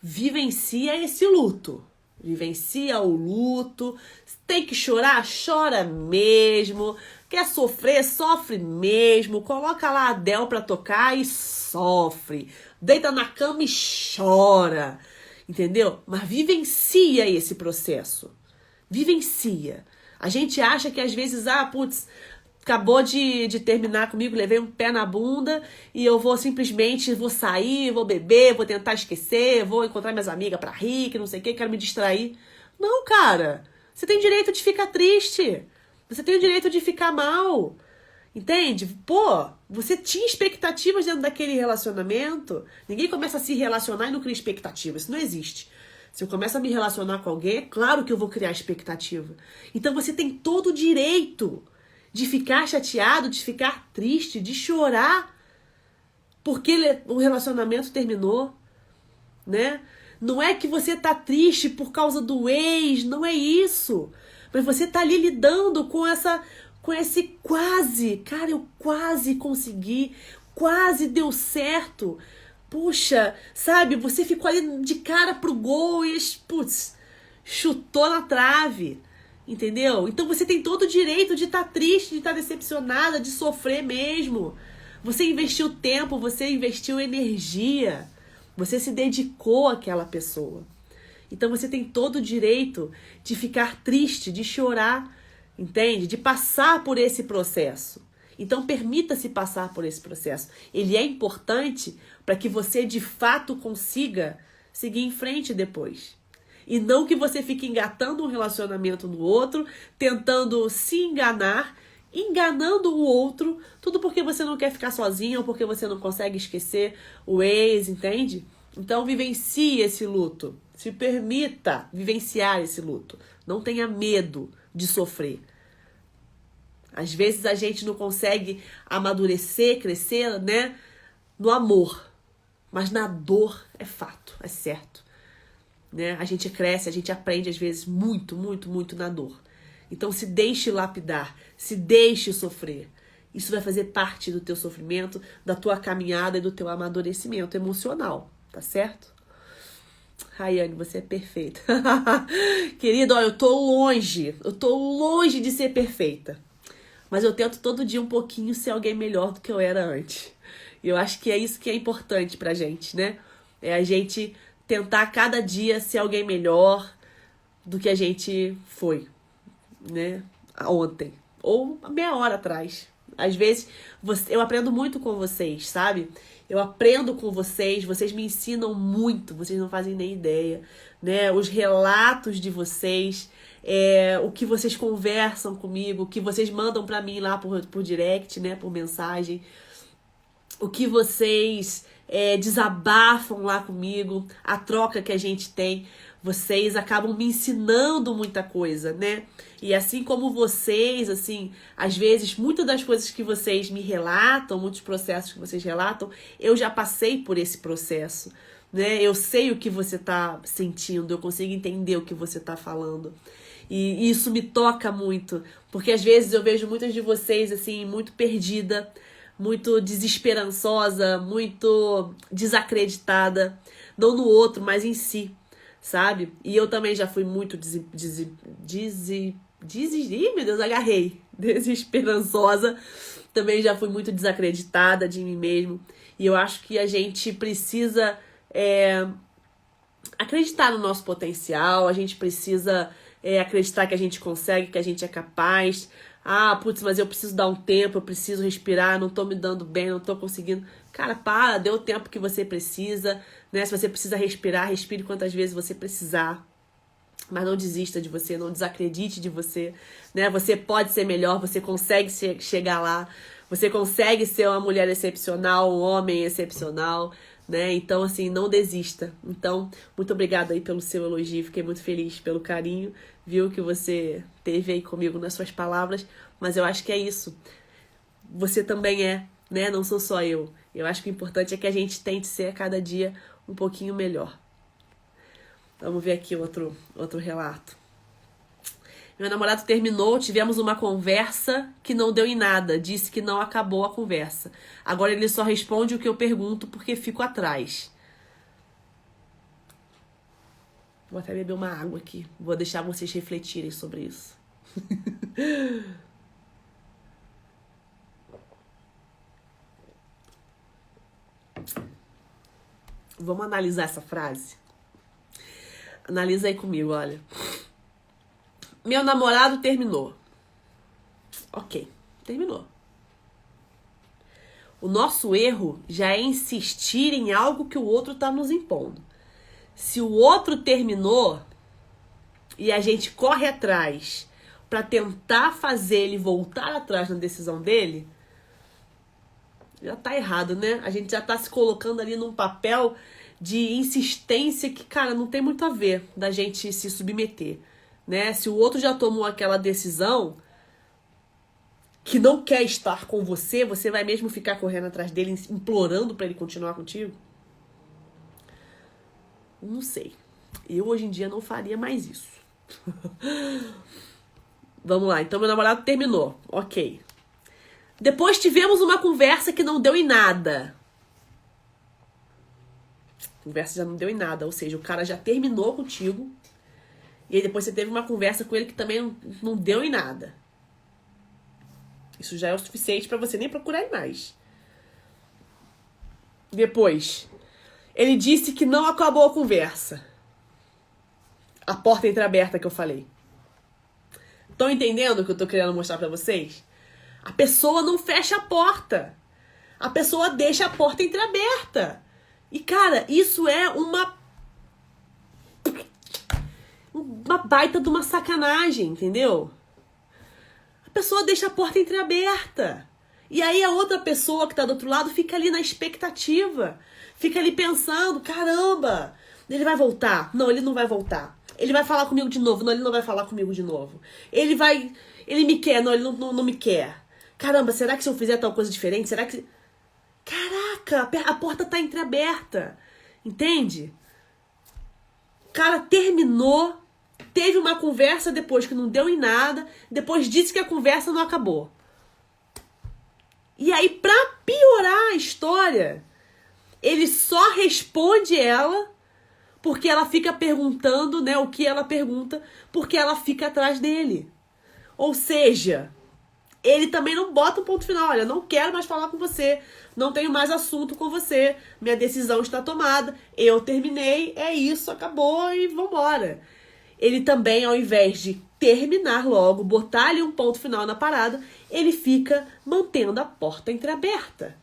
vivencia esse luto. Vivencia o luto. Tem que chorar? Chora mesmo. Quer sofrer? Sofre mesmo. Coloca lá a Adele pra tocar e sofre. Deita na cama e chora. Entendeu? Mas vivencia esse processo. Vivencia. A gente acha que às vezes, putz, acabou de terminar comigo, levei um pé na bunda e eu vou simplesmente, vou sair, vou beber, vou tentar esquecer, vou encontrar minhas amigas pra rir, que não sei o que, quero me distrair. Não, cara. Você tem direito de ficar triste. Você tem o direito de ficar mal. Entende? Pô, você tinha expectativas dentro daquele relacionamento. Ninguém começa a se relacionar e não cria expectativa. Isso não existe. Se eu começo a me relacionar com alguém, é claro que eu vou criar expectativa. Então você tem todo o direito de ficar chateado, de ficar triste, de chorar porque o relacionamento terminou, né? Não é que você tá triste por causa do ex, não é isso. Mas você tá ali lidando com esse quase. Cara, eu quase consegui, quase deu certo. Puxa, sabe, você ficou ali de cara pro gol e, putz, chutou na trave. Entendeu? Então você tem todo o direito de estar triste, de estar decepcionada, de sofrer mesmo. Você investiu tempo, você investiu energia. Você se dedicou àquela pessoa. Então você tem todo o direito de ficar triste, de chorar, entende? De passar por esse processo. Então permita-se passar por esse processo. Ele é importante para que você de fato consiga seguir em frente depois. E não que você fique engatando um relacionamento no outro, tentando se enganar, enganando o outro, tudo porque você não quer ficar sozinha ou porque você não consegue esquecer o ex, entende? Então vivencie esse luto. Se permita vivenciar esse luto. Não tenha medo de sofrer. Às vezes a gente não consegue amadurecer, crescer, né? No amor. Mas na dor é fato, é certo. Né? A gente cresce, a gente aprende às vezes muito, muito, muito na dor. Então se deixe lapidar, se deixe sofrer. Isso vai fazer parte do teu sofrimento, da tua caminhada e do teu amadurecimento emocional, tá certo? Rayane, você é perfeita. Querida, olha, eu tô longe de ser perfeita. Mas eu tento todo dia um pouquinho ser alguém melhor do que eu era antes. E eu acho que é isso que é importante pra gente, né? É a gente tentar cada dia ser alguém melhor do que a gente foi, né? Ontem. Ou meia hora atrás. Às vezes, eu aprendo muito com vocês, sabe? Eu aprendo com vocês, vocês me ensinam muito, vocês não fazem nem ideia, né? Os relatos de vocês, o que vocês conversam comigo, o que vocês mandam pra mim lá por direct, né? Por mensagem. O que vocês desabafam lá comigo, a troca que a gente tem. Vocês acabam me ensinando muita coisa, né? E assim como vocês, assim, às vezes, muitas das coisas que vocês me relatam, muitos processos que vocês relatam, eu já passei por esse processo, né? Eu sei o que você tá sentindo, eu consigo entender o que você tá falando. E isso me toca muito, porque às vezes eu vejo muitas de vocês, assim, muito perdida, muito desesperançosa, muito desacreditada, não no outro, mas em si, sabe? E eu também já fui muito ih, meu Deus, agarrei. Desesperançosa. Também já fui muito desacreditada de mim mesmo. E eu acho que a gente precisa acreditar no nosso potencial, a gente precisa acreditar que a gente consegue, que a gente é capaz. Ah, putz, mas eu preciso dar um tempo, eu preciso respirar, não tô me dando bem, não tô conseguindo. Cara, para, dê o tempo que você precisa, né? Se você precisa respirar, respire quantas vezes você precisar. Mas não desista de você, não desacredite de você, né? Você pode ser melhor, você consegue chegar lá, você consegue ser uma mulher excepcional, um homem excepcional, né? Então, assim, não desista. Então, muito obrigada aí pelo seu elogio, fiquei muito feliz pelo carinho, viu, que você teve aí comigo nas suas palavras, mas eu acho que é isso. Você também né? Não sou só eu. Eu acho que o importante é que a gente tente ser a cada dia um pouquinho melhor. Vamos ver aqui outro relato. Meu namorado terminou, tivemos uma conversa que não deu em nada. Disse que não acabou a conversa. Agora ele só responde o que eu pergunto porque fico atrás. Vou até beber uma água aqui. Vou deixar vocês refletirem sobre isso. Vamos analisar essa frase? Analisa aí comigo, olha. Meu namorado terminou. Ok, terminou. O nosso erro já é insistir em algo que o outro tá nos impondo. Se o outro terminou e a gente corre atrás para tentar fazer ele voltar atrás na decisão dele, já tá errado, né? A gente já tá se colocando ali num papel de insistência que, cara, não tem muito a ver da gente se submeter, né? Se o outro já tomou aquela decisão que não quer estar com você, você vai mesmo ficar correndo atrás dele, implorando pra ele continuar contigo? Não sei. Eu, hoje em dia, não faria mais isso. Vamos lá. Então, meu namorado terminou. Ok. Depois tivemos uma conversa que não deu em nada. A conversa já não deu em nada. Ou seja, o cara já terminou contigo. E aí depois você teve uma conversa com ele que também não deu em nada. Isso já é o suficiente pra você nem procurar mais. Depois, ele disse que não acabou a conversa. A porta entreaberta que eu falei. Estão entendendo o que eu tô querendo mostrar pra vocês? A pessoa não fecha a porta. A pessoa deixa a porta entreaberta. E, cara, isso é uma baita de uma sacanagem, entendeu? A pessoa deixa a porta entreaberta. E aí a outra pessoa que tá do outro lado fica ali na expectativa. Fica ali pensando, caramba, ele vai voltar? Não, ele não vai voltar. Ele vai falar comigo de novo? Não, ele não vai falar comigo de novo. Ele me quer? Não, ele não me quer. Caramba, será que se eu fizer tal coisa diferente, será que... Caraca, a porta tá entreaberta. Entende? O cara terminou, teve uma conversa depois que não deu em nada, depois disse que a conversa não acabou. E aí, pra piorar a história, ele só responde ela porque ela fica perguntando, né, o que ela pergunta, porque ela fica atrás dele. Ou seja, ele também não bota um ponto final. Olha, não quero mais falar com você, não tenho mais assunto com você, minha decisão está tomada, eu terminei, é isso, acabou e vambora. Ele também, ao invés de terminar logo, botar ali um ponto final na parada, ele fica mantendo a porta entreaberta.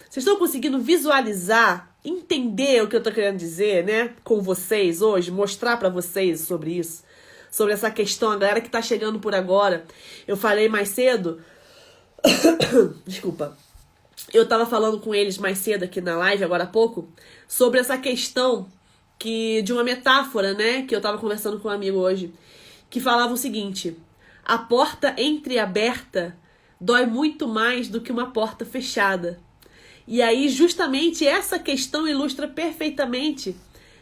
Vocês estão conseguindo visualizar, entender o que eu tô querendo dizer, né? Com vocês hoje, mostrar pra vocês sobre isso, sobre essa questão, a galera que tá chegando por agora. Eu falei mais cedo, desculpa, eu tava falando com eles mais cedo aqui na live, agora há pouco, sobre essa questão de uma metáfora, né? Que eu tava conversando com um amigo hoje, que falava o seguinte: a porta entreaberta dói muito mais do que uma porta fechada. E aí, justamente, essa questão ilustra perfeitamente,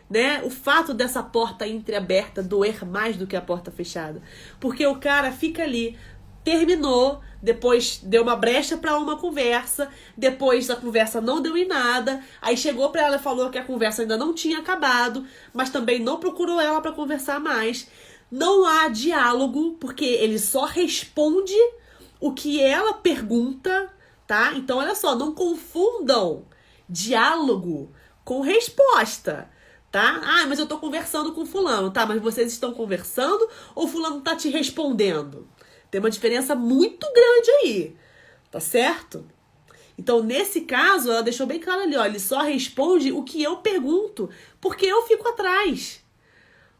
né, o fato dessa porta entreaberta doer mais do que a porta fechada. Porque o cara fica ali, terminou, depois deu uma brecha para uma conversa, depois a conversa não deu em nada, aí chegou para ela e falou que a conversa ainda não tinha acabado, mas também não procurou ela para conversar mais. Não há diálogo, porque ele só responde o que ela pergunta, tá? Então, olha só, não confundam diálogo com resposta, tá? Ah, mas eu tô conversando com fulano, tá? Mas vocês estão conversando ou fulano tá te respondendo? Tem uma diferença muito grande aí, tá certo? Então, nesse caso, ela deixou bem claro ali, ó, ele só responde o que eu pergunto, porque eu fico atrás.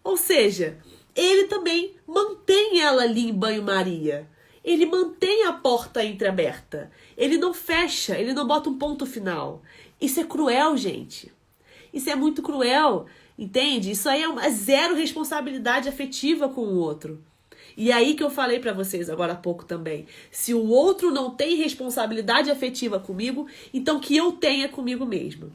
Ou seja, ele também mantém ela ali em banho-maria. Ele mantém a porta entreaberta. Ele não fecha, ele não bota um ponto final. Isso é cruel, gente. Isso é muito cruel, entende? Isso aí é uma zero responsabilidade afetiva com o outro. E aí que eu falei pra vocês agora há pouco também. Se o outro não tem responsabilidade afetiva comigo, então que eu tenha comigo mesmo.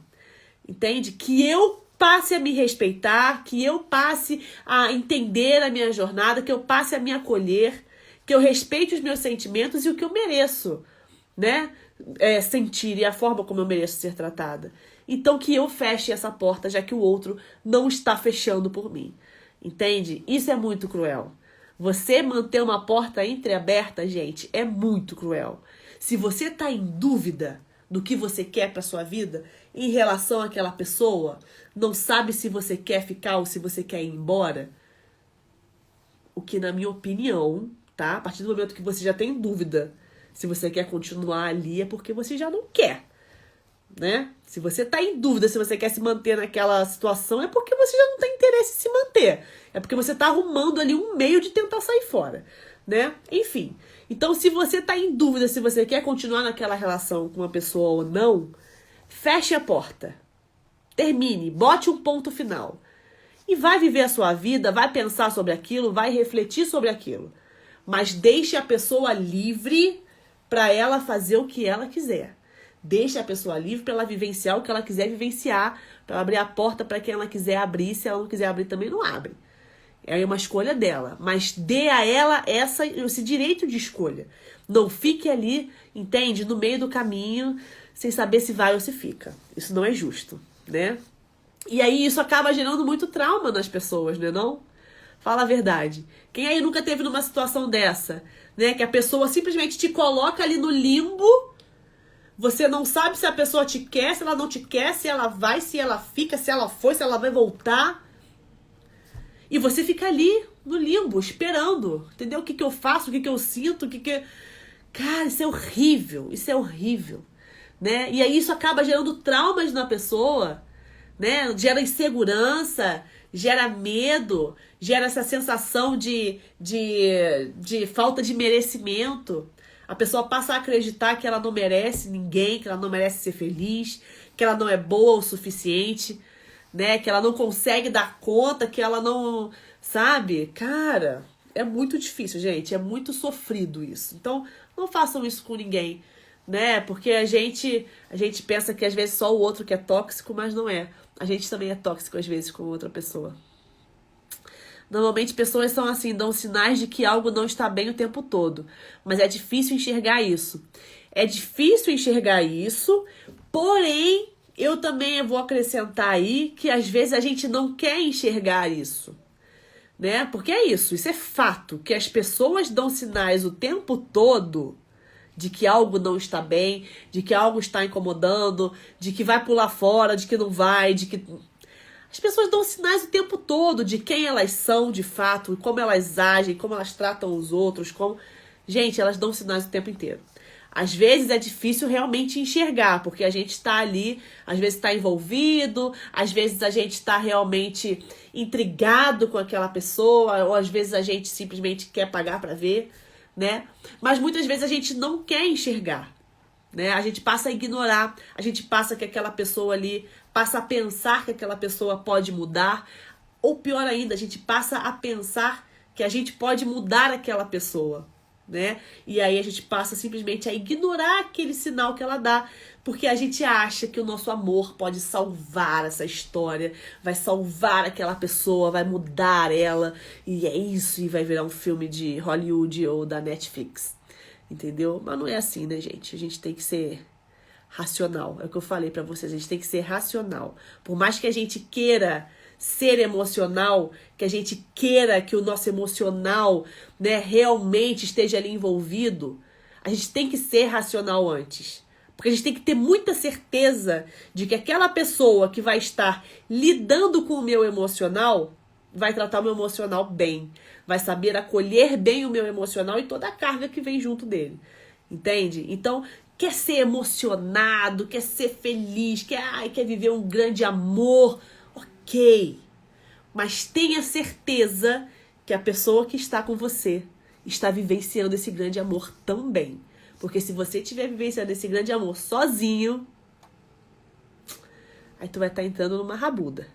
Entende? Que eu passe a me respeitar, que eu passe a entender a minha jornada, que eu passe a me acolher, que eu respeite os meus sentimentos e o que eu mereço, né? Sentir e a forma como eu mereço ser tratada. Então que eu feche essa porta, já que o outro não está fechando por mim. Entende? Isso é muito cruel. Você manter uma porta entreaberta, gente, é muito cruel. Se você está em dúvida do que você quer para sua vida em relação àquela pessoa, não sabe se você quer ficar ou se você quer ir embora, o que, na minha opinião, tá? A partir do momento que você já tem dúvida se você quer continuar ali, é porque você já não quer, né? Se você tá em dúvida se você quer se manter naquela situação, é porque você já não tem interesse em se manter. É porque você tá arrumando ali um meio de tentar sair fora, né? Enfim. Então, se você tá em dúvida se você quer continuar naquela relação com uma pessoa ou não, feche a porta. Termine, bote um ponto final. E vai viver a sua vida, vai pensar sobre aquilo, vai refletir sobre aquilo. Mas deixe a pessoa livre para ela fazer o que ela quiser. Deixe a pessoa livre para ela vivenciar o que ela quiser vivenciar, para ela abrir a porta para quem ela quiser abrir. Se ela não quiser abrir, também não abre. É uma escolha dela. Mas dê a ela esse direito de escolha. Não fique ali, entende? No meio do caminho, sem saber se vai ou se fica. Isso não é justo, né? E aí isso acaba gerando muito trauma nas pessoas, né, não? Fala a verdade. Quem aí nunca teve numa situação dessa, né? Que a pessoa simplesmente te coloca ali no limbo. Você não sabe se a pessoa te quer, se ela não te quer, se ela vai, se ela fica, se ela foi, se ela vai voltar. E você fica ali no limbo, esperando. Entendeu? O que eu faço, o que eu sinto, Cara, isso é horrível. Isso é horrível. Né? E aí isso acaba gerando traumas na pessoa, né? Gera insegurança, gera medo, gera essa sensação de falta de merecimento. A pessoa passa a acreditar que ela não merece ninguém, que ela não merece ser feliz, que ela não é boa o suficiente, né? Que ela não consegue dar conta, que ela não... Sabe? Cara, é muito difícil, gente. É muito sofrido isso. Então, não façam isso com ninguém, né? Porque a gente pensa que às vezes só o outro que é tóxico, mas não é. A gente também é tóxico às vezes com outra pessoa. Normalmente pessoas são assim, dão sinais de que algo não está bem o tempo todo. Mas é difícil enxergar isso. É difícil enxergar isso, porém, eu também vou acrescentar aí que às vezes a gente não quer enxergar isso. Né? Porque é isso é fato, que as pessoas dão sinais o tempo todo, de que algo não está bem, de que algo está incomodando, de que vai pular fora, de que não vai, de que... As pessoas dão sinais o tempo todo de quem elas são de fato, como elas agem, como elas tratam os outros, como... Gente, elas dão sinais o tempo inteiro. Às vezes é difícil realmente enxergar, porque a gente está ali, às vezes está envolvido, às vezes a gente está realmente intrigado com aquela pessoa, ou às vezes a gente simplesmente quer pagar para ver, né? Mas muitas vezes a gente não quer enxergar, né? A gente passa a ignorar, a gente passa que aquela pessoa ali, passa a pensar que aquela pessoa pode mudar, ou pior ainda, a gente passa a pensar que a gente pode mudar aquela pessoa, né? E aí a gente passa simplesmente a ignorar aquele sinal que ela dá, porque a gente acha que o nosso amor pode salvar essa história, vai salvar aquela pessoa, vai mudar ela, e é isso, e vai virar um filme de Hollywood ou da Netflix, entendeu? Mas não é assim, né, gente? A gente tem que ser racional, é o que eu falei pra vocês, a gente tem que ser racional. Por mais que a gente queira ser emocional, que a gente queira que o nosso emocional, né, realmente esteja ali envolvido, a gente tem que ser racional antes. Porque a gente tem que ter muita certeza de que aquela pessoa que vai estar lidando com o meu emocional vai tratar o meu emocional bem, vai saber acolher bem o meu emocional e toda a carga que vem junto dele. Entende? Então, quer ser emocionado, quer ser feliz, quer viver um grande amor, ok, mas tenha certeza que a pessoa que está com você está vivenciando esse grande amor também. Porque se você estiver vivenciando esse grande amor sozinho, aí tu vai estar entrando numa rabuda.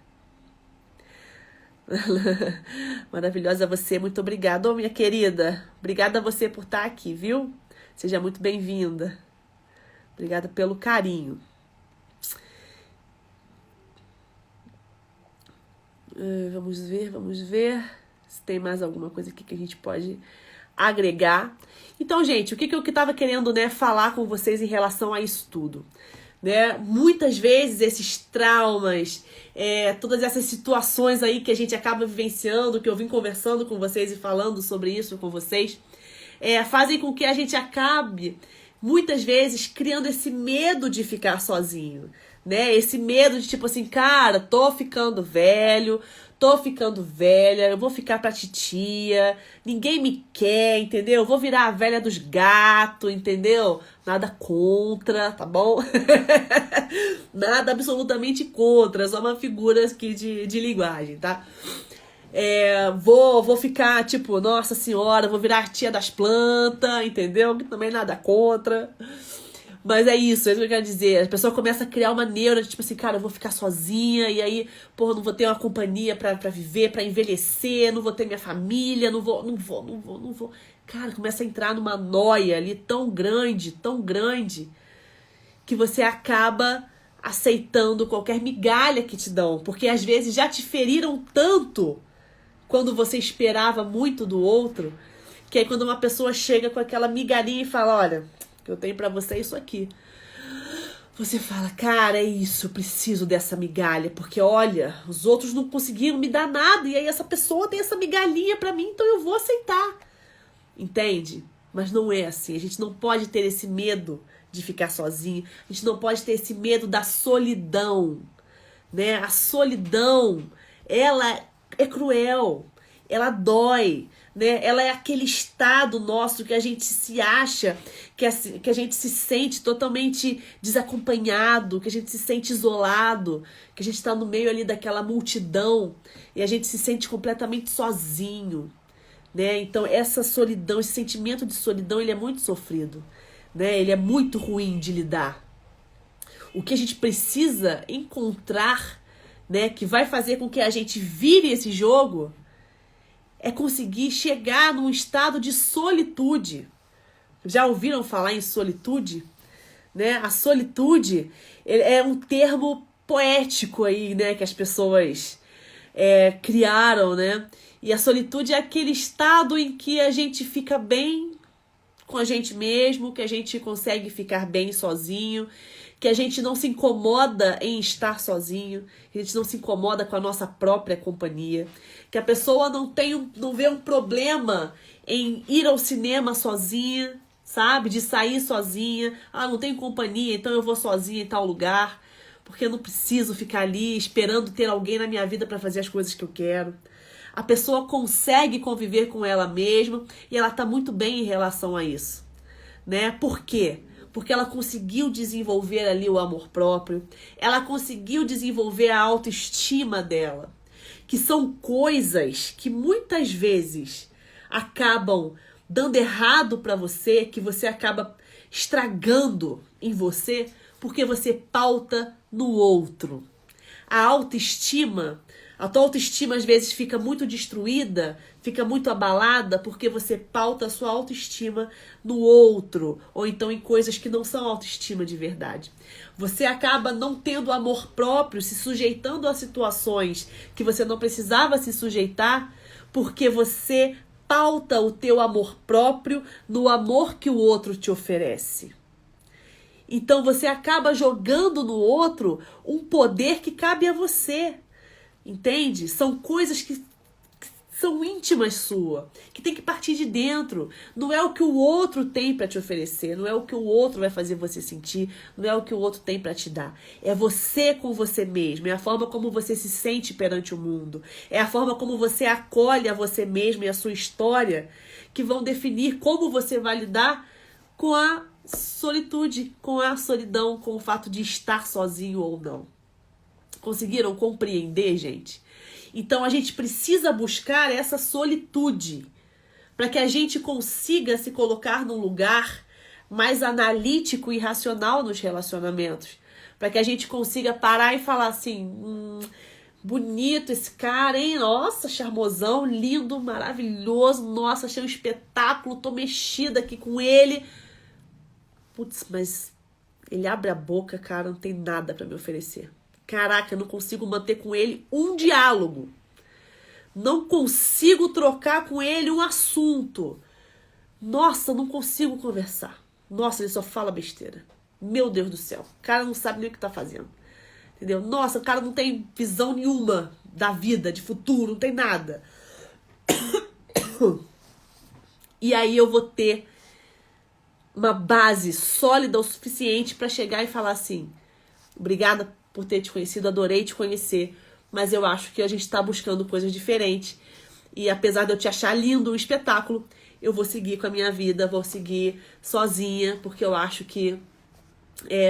Maravilhosa você, muito obrigada, ô minha querida. Obrigada a você por estar aqui, viu? Seja muito bem-vinda. Obrigada pelo carinho. Vamos ver se tem mais alguma coisa aqui que a gente pode agregar. Então, gente, o que eu estava querendo, né, falar com vocês em relação a isso tudo, né? Muitas vezes esses traumas, todas essas situações aí que a gente acaba vivenciando, que eu vim conversando com vocês e falando sobre isso com vocês, fazem com que a gente acabe, muitas vezes, criando esse medo de ficar sozinho, né? Esse medo de tipo assim, cara, tô ficando velho, tô ficando velha, eu vou ficar pra titia, ninguém me quer, entendeu? Eu vou virar a velha dos gatos, entendeu? Nada contra, tá bom? Nada absolutamente contra, só uma figura aqui de linguagem, tá? Vou ficar, tipo, nossa senhora, vou virar a tia das plantas, entendeu? Que também nada contra. Mas é isso que eu quero dizer. A pessoa começa a criar uma neura de tipo assim, cara, eu vou ficar sozinha, e aí, porra, não vou ter uma companhia pra viver, pra envelhecer, não vou ter minha família, não vou. Cara, começa a entrar numa noia ali tão grande, que você acaba aceitando qualquer migalha que te dão. Porque às vezes já te feriram tanto quando você esperava muito do outro, que aí quando uma pessoa chega com aquela migalhinha e fala, olha, o que eu tenho pra você é isso aqui. Você fala, cara, é isso, eu preciso dessa migalha, porque olha, os outros não conseguiram me dar nada, e aí essa pessoa tem essa migalhinha pra mim, então eu vou aceitar. Entende? Mas não é assim, a gente não pode ter esse medo de ficar sozinho, a gente não pode ter esse medo da solidão, né? A solidão, ela é cruel, ela dói, né? Ela é aquele estado nosso que a gente se acha, que a gente se sente totalmente desacompanhado, que a gente se sente isolado, que a gente está no meio ali daquela multidão e a gente se sente completamente sozinho, né? Então essa solidão, esse sentimento de solidão, ele é muito sofrido, né? Ele é muito ruim de lidar. O que a gente precisa encontrar, né, que vai fazer com que a gente vire esse jogo, é conseguir chegar num estado de solitude. Já ouviram falar em solitude? Né? A solitude é um termo poético aí, né, que as pessoas criaram, né? E a solitude é aquele estado em que a gente fica bem com a gente mesmo, que a gente consegue ficar bem sozinho, que a gente não se incomoda em estar sozinho, que a gente não se incomoda com a nossa própria companhia, que a pessoa não vê um problema em ir ao cinema sozinha, sabe? De sair sozinha. Ah, não tenho companhia, então eu vou sozinha em tal lugar, porque eu não preciso ficar ali esperando ter alguém na minha vida para fazer as coisas que eu quero. A pessoa consegue conviver com ela mesma e ela tá muito bem em relação a isso, né? Por quê? Porque ela conseguiu desenvolver ali o amor próprio, ela conseguiu desenvolver a autoestima dela, que são coisas que muitas vezes acabam dando errado para você, que você acaba estragando em você, porque você pauta no outro. A autoestima, a tua autoestima às vezes fica muito destruída, fica muito abalada porque você pauta a sua autoestima no outro, ou então em coisas que não são autoestima de verdade. Você acaba não tendo amor próprio, se sujeitando a situações que você não precisava se sujeitar, porque você pauta o teu amor próprio no amor que o outro te oferece. Então você acaba jogando no outro um poder que cabe a você. Entende? São coisas que são íntimas sua, que tem que partir de dentro. Não é o que o outro tem para te oferecer, não é o que o outro vai fazer você sentir, não é o que o outro tem para te dar. É você com você mesmo, é a forma como você se sente perante o mundo, é a forma como você acolhe a você mesmo e a sua história que vão definir como você vai lidar com a solitude, com a solidão, com o fato de estar sozinho ou não. Conseguiram compreender, gente? Então a gente precisa buscar essa solitude para que a gente consiga se colocar num lugar mais analítico e racional nos relacionamentos. Para que a gente consiga parar e falar assim, bonito esse cara, hein? Nossa, charmosão, lindo, maravilhoso. Nossa, achei um espetáculo, tô mexida aqui com ele. Putz, mas ele abre a boca, cara, não tem nada para me oferecer. Caraca, eu não consigo manter com ele um diálogo. Não consigo trocar com ele um assunto. Nossa, não consigo conversar. Nossa, ele só fala besteira. Meu Deus do céu. O cara não sabe nem o que tá fazendo. Entendeu? Nossa, o cara não tem visão nenhuma da vida, de futuro, não tem nada. E aí eu vou ter uma base sólida o suficiente para chegar e falar assim: obrigada por ter te conhecido, adorei te conhecer, mas eu acho que a gente está buscando coisas diferentes. E apesar de eu te achar lindo, um espetáculo, eu vou seguir com a minha vida, vou seguir sozinha, porque eu acho que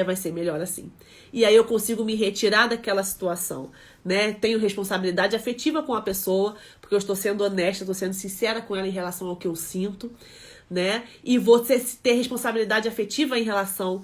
vai ser melhor assim. E aí eu consigo me retirar daquela situação, né? Tenho responsabilidade afetiva com a pessoa, porque eu estou sendo honesta, estou sendo sincera com ela em relação ao que eu sinto, né? E vou ter responsabilidade afetiva em relação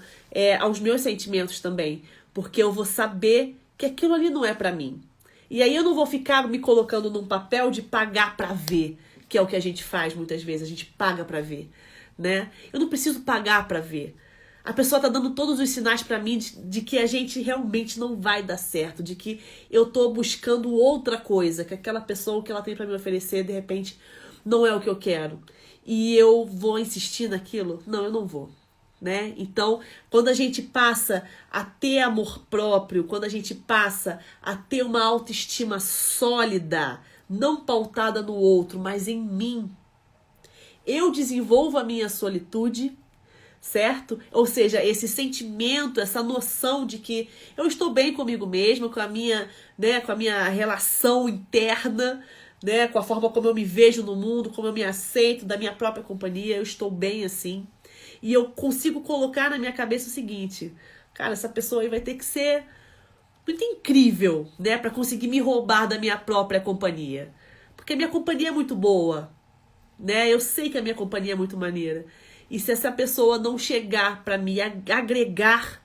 aos meus sentimentos também, porque eu vou saber que aquilo ali não é pra mim. E aí eu não vou ficar me colocando num papel de pagar pra ver, que é o que a gente faz muitas vezes, a gente paga pra ver, né? Eu não preciso pagar pra ver. A pessoa tá dando todos os sinais pra mim de que a gente realmente não vai dar certo, de que eu tô buscando outra coisa, que aquela pessoa, o que ela tem pra me oferecer, de repente, não é o que eu quero. E eu vou insistir naquilo? Não, eu não vou. Né? Então, quando a gente passa a ter amor próprio, quando a gente passa a ter uma autoestima sólida, não pautada no outro, mas em mim, eu desenvolvo a minha solitude, certo? Ou seja, esse sentimento, essa noção de que eu estou bem comigo mesma, com a minha, né, com a minha relação interna, né, com a forma como eu me vejo no mundo, como eu me aceito, da minha própria companhia, eu estou bem assim. E eu consigo colocar na minha cabeça o seguinte: cara, essa pessoa aí vai ter que ser muito incrível, né, pra conseguir me roubar da minha própria companhia. Porque a minha companhia é muito boa, né? Eu sei que a minha companhia é muito maneira. E se essa pessoa não chegar pra me agregar,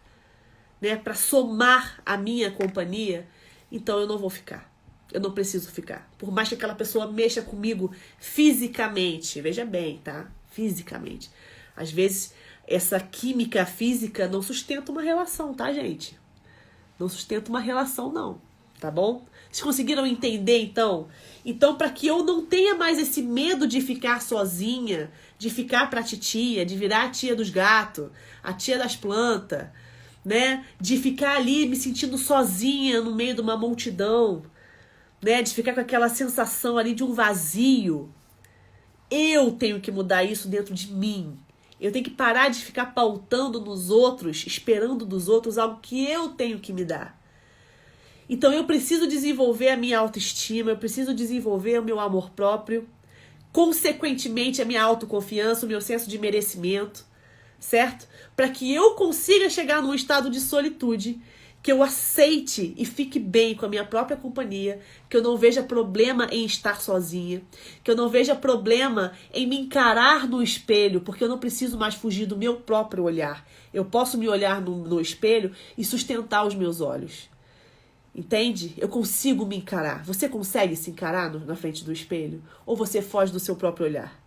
né, pra somar a minha companhia, então eu não vou ficar. Eu não preciso ficar. Por mais que aquela pessoa mexa comigo fisicamente, veja bem, tá? Fisicamente. Às vezes, essa química física não sustenta uma relação, tá, gente? Não sustenta uma relação, não. Tá bom? Vocês conseguiram entender, então? Então, para que eu não tenha mais esse medo de ficar sozinha, de ficar pra titia, de virar a tia dos gatos, a tia das plantas, né? De ficar ali me sentindo sozinha no meio de uma multidão, né? De ficar com aquela sensação ali de um vazio. Eu tenho que mudar isso dentro de mim. Eu tenho que parar de ficar pautando nos outros, esperando dos outros algo que eu tenho que me dar. Então eu preciso desenvolver a minha autoestima, eu preciso desenvolver o meu amor próprio, consequentemente a minha autoconfiança, o meu senso de merecimento, certo? Para que eu consiga chegar num estado de solitude, que eu aceite e fique bem com a minha própria companhia, que eu não veja problema em estar sozinha, que eu não veja problema em me encarar no espelho, porque eu não preciso mais fugir do meu próprio olhar. Eu posso me olhar no espelho e sustentar os meus olhos. Entende? Eu consigo me encarar. Você consegue se encarar na frente do espelho? Ou você foge do seu próprio olhar?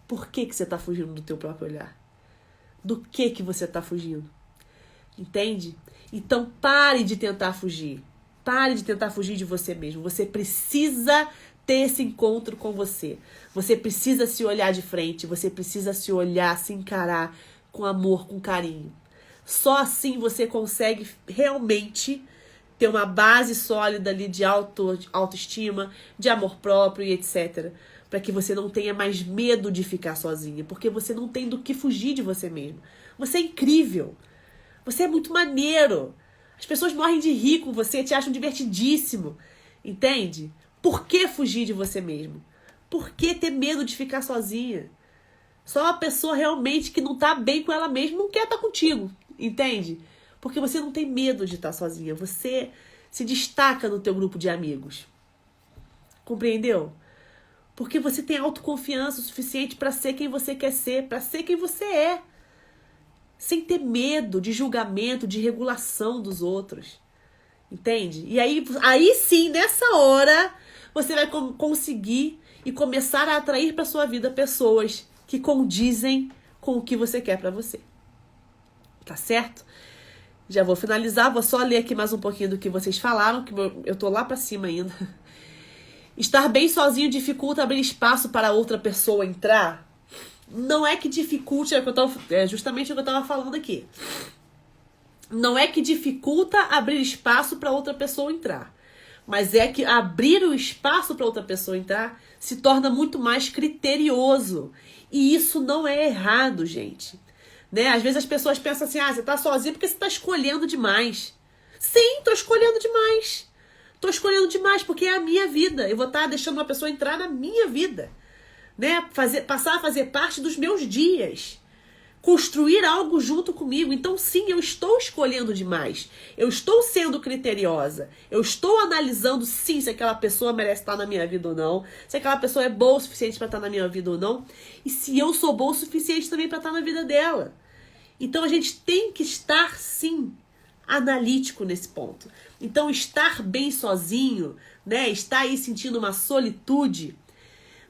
Por que você está fugindo do teu próprio olhar? Do que você está fugindo? Entende? Então pare de tentar fugir. Pare de tentar fugir de você mesmo. Você precisa ter esse encontro com você. Você precisa se olhar de frente. Você precisa se olhar, se encarar com amor, com carinho. Só assim você consegue realmente ter uma base sólida ali de autoestima, de amor próprio e etc. Para que você não tenha mais medo de ficar sozinha. Porque você não tem do que fugir de você mesmo. Você é incrível. Você é muito maneiro. As pessoas morrem de rir com você, te acham divertidíssimo. Entende? Por que fugir de você mesmo? Por que ter medo de ficar sozinha? Só uma pessoa realmente que não tá bem com ela mesma não quer estar contigo. Entende? Porque você não tem medo de estar sozinha. Você se destaca no teu grupo de amigos. Compreendeu? Porque você tem autoconfiança o suficiente para ser quem você quer ser, para ser quem você é. Sem ter medo de julgamento, de regulação dos outros. Entende? E aí sim, nessa hora, você vai conseguir e começar a atrair para sua vida pessoas que condizem com o que você quer para você. Tá certo? Já vou finalizar, vou só ler aqui mais um pouquinho do que vocês falaram, que eu tô lá para cima ainda. Estar bem sozinho dificulta abrir espaço para outra pessoa entrar? Não é que dificulte, é justamente o que eu estava falando aqui. Não é que dificulta abrir espaço para outra pessoa entrar. Mas é que abrir o espaço para outra pessoa entrar se torna muito mais criterioso. E isso não é errado, gente. Né? Às vezes as pessoas pensam assim, você tá sozinha porque você tá escolhendo demais. Sim, tô escolhendo demais. Tô escolhendo demais porque é a minha vida. Eu vou estar deixando uma pessoa entrar na minha vida. Né? Passar a fazer parte dos meus dias. Construir algo junto comigo. Então sim, eu estou escolhendo demais. Eu estou sendo criteriosa. Eu estou analisando sim se aquela pessoa merece estar na minha vida ou não. Se aquela pessoa é boa o suficiente para estar na minha vida ou não. E se eu sou boa o suficiente também para estar na vida dela. Então a gente tem que estar sim analítico nesse ponto. Então estar bem sozinho, né? Estar aí sentindo uma solitude,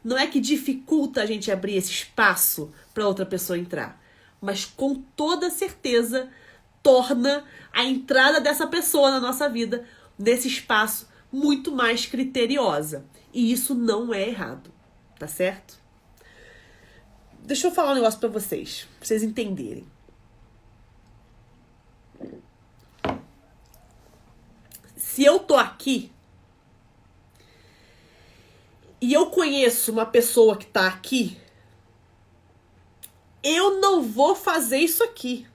não é que dificulta a gente abrir esse espaço para outra pessoa entrar, mas com toda certeza torna a entrada dessa pessoa na nossa vida, nesse espaço, muito mais criteriosa. E isso não é errado, tá certo? Deixa eu falar um negócio para vocês entenderem. Se eu tô aqui e eu conheço uma pessoa que tá aqui, eu não vou fazer isso aqui.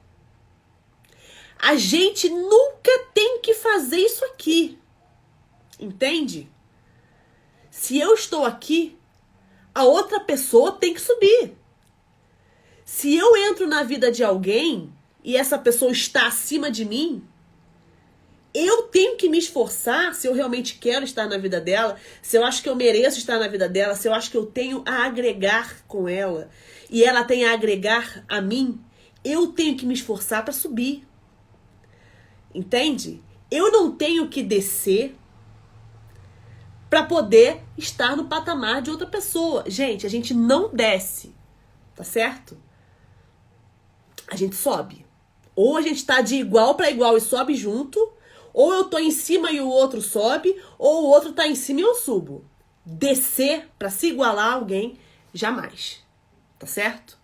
A gente nunca tem que fazer isso aqui. Entende? Se eu estou aqui, a outra pessoa tem que subir. Se eu entro na vida de alguém e essa pessoa está acima de mim, eu tenho que me esforçar, se eu realmente quero estar na vida dela, se eu acho que eu mereço estar na vida dela, se eu acho que eu tenho a agregar com ela e ela tem a agregar a mim, eu tenho que me esforçar para subir. Entende? Eu não tenho que descer para poder estar no patamar de outra pessoa. Gente, a gente não desce, tá certo? A gente sobe. Ou a gente tá de igual para igual e sobe junto, ou eu tô em cima e o outro sobe, ou o outro tá em cima e eu subo. Descer para se igualar a alguém, jamais. Tá certo?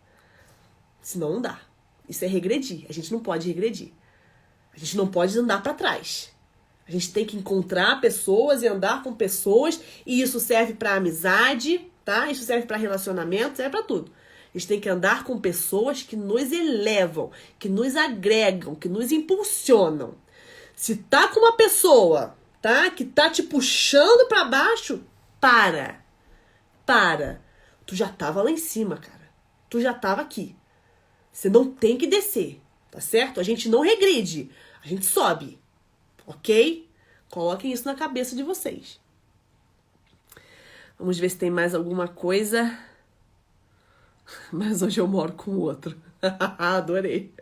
Senão não dá. Isso é regredir. A gente não pode regredir. A gente não pode andar para trás. A gente tem que encontrar pessoas e andar com pessoas, e isso serve para amizade, tá? Isso serve para relacionamento, serve para tudo. A gente tem que andar com pessoas que nos elevam, que nos agregam, que nos impulsionam. Se tá com uma pessoa, tá, que tá te puxando pra baixo, para. Tu já tava lá em cima, cara. Tu já tava aqui. Você não tem que descer, tá certo? A gente não regride, a gente sobe, ok? Coloquem isso na cabeça de vocês. Vamos ver se tem mais alguma coisa. Mas hoje eu moro com o outro. Adorei.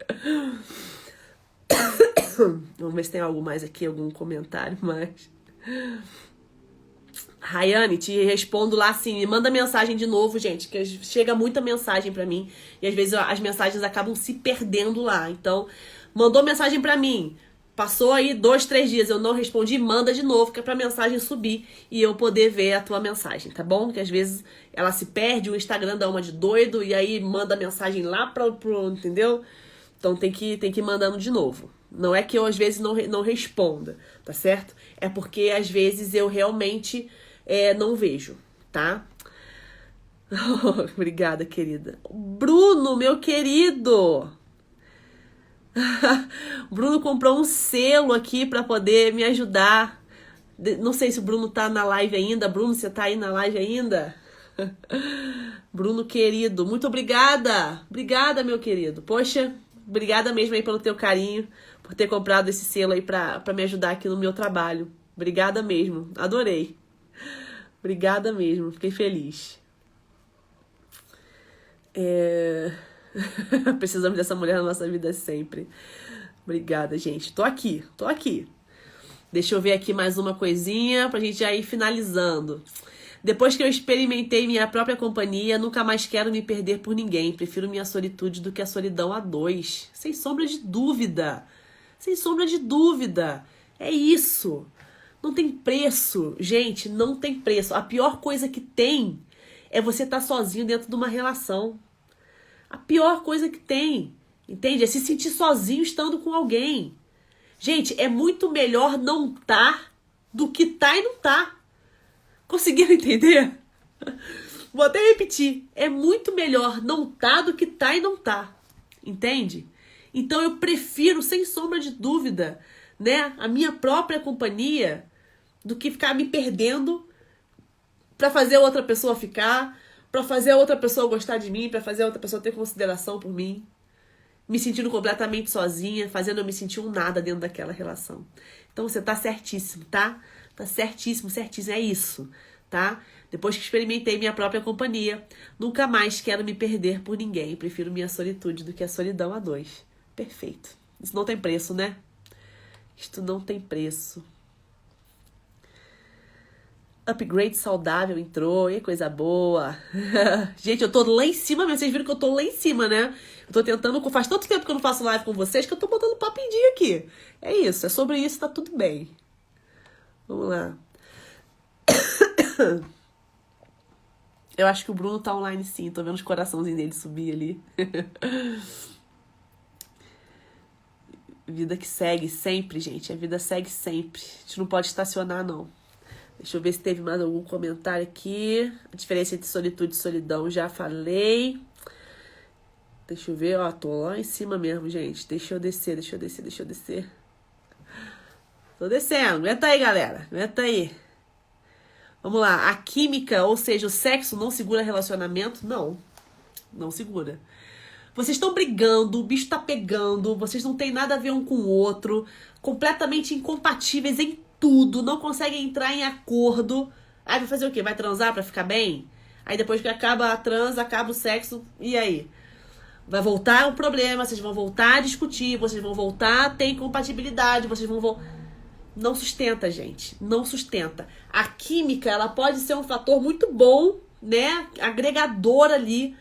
Vamos ver se tem algo mais aqui, algum comentário mais. Rayane, te respondo lá assim, me manda mensagem de novo, gente, que chega muita mensagem pra mim e às vezes as mensagens acabam se perdendo lá. Então, mandou mensagem pra mim, passou aí 2, 3 dias, eu não respondi, manda de novo, que é pra mensagem subir e eu poder ver a tua mensagem, tá bom? Que às vezes ela se perde, o Instagram dá uma de doido e aí manda mensagem lá pro entendeu? Então tem que ir mandando de novo. Não é que eu às vezes não responda, tá certo? É porque às vezes eu realmente não vejo, tá? Obrigada, querida. Bruno, meu querido! Bruno comprou um selo aqui pra poder me ajudar. Não sei se o Bruno tá na live ainda. Bruno, você tá aí na live ainda? Bruno, querido, muito obrigada. Obrigada, meu querido. Poxa, obrigada mesmo aí pelo teu carinho, por ter comprado esse selo aí pra me ajudar aqui no meu trabalho. Obrigada mesmo. Adorei. Obrigada mesmo. Fiquei feliz. Precisamos dessa mulher na nossa vida sempre. Obrigada, gente. Tô aqui. Deixa eu ver aqui mais uma coisinha pra gente já ir finalizando. Depois que eu experimentei minha própria companhia, nunca mais quero me perder por ninguém. Prefiro minha solitude do que a solidão a dois. Sem sombra de dúvida. Sem sombra de dúvida. É isso. Não tem preço. Gente, não tem preço. A pior coisa que tem é você estar sozinho dentro de uma relação. A pior coisa que tem. Entende? É se sentir sozinho estando com alguém. Gente, é muito melhor não estar do que estar e não estar. Conseguiram entender? Vou até repetir. É muito melhor não estar do que estar e não estar. Entende? Então eu prefiro, sem sombra de dúvida, né, a minha própria companhia do que ficar me perdendo pra fazer a outra pessoa ficar, pra fazer a outra pessoa gostar de mim, pra fazer a outra pessoa ter consideração por mim. Me sentindo completamente sozinha, fazendo eu me sentir um nada dentro daquela relação. Então você tá certíssimo, tá? Tá certíssimo, certíssimo. É isso, tá? Depois que experimentei minha própria companhia, nunca mais quero me perder por ninguém. Prefiro minha solitude do que a solidão a dois. Perfeito. Isso não tem preço, né? Isto não tem preço. Upgrade saudável entrou, e coisa boa. Gente, eu tô lá em cima mesmo. Vocês viram que eu tô lá em cima, né? Eu tô tentando, faz tanto tempo que eu não faço live com vocês que eu tô botando papo em dia aqui. É isso, é sobre isso, tá tudo bem. Vamos lá. Eu acho que o Bruno tá online sim, tô vendo os coraçãozinhos dele subir ali. Vida que segue sempre, gente. A vida segue sempre. A gente não pode estacionar, não. Deixa eu ver se teve mais algum comentário aqui. A diferença entre solitude e solidão, já falei. Deixa eu ver, ó, tô lá em cima mesmo, gente. Deixa eu descer. Tô descendo. Aguenta aí, galera. Aguenta aí. Vamos lá. A química, ou seja, o sexo não segura relacionamento? Não. Não segura. Vocês estão brigando, o bicho tá pegando, vocês não têm nada a ver um com o outro, completamente incompatíveis em tudo, não conseguem entrar em acordo. Aí vai fazer o quê? Vai transar pra ficar bem? Aí depois que acaba a trans, acaba o sexo, e aí? Vai voltar o problema, vocês vão voltar a discutir, vocês vão voltar a ter incompatibilidade, vocês vão... Não sustenta, gente, não sustenta. A química, ela pode ser um fator muito bom, né, agregador ali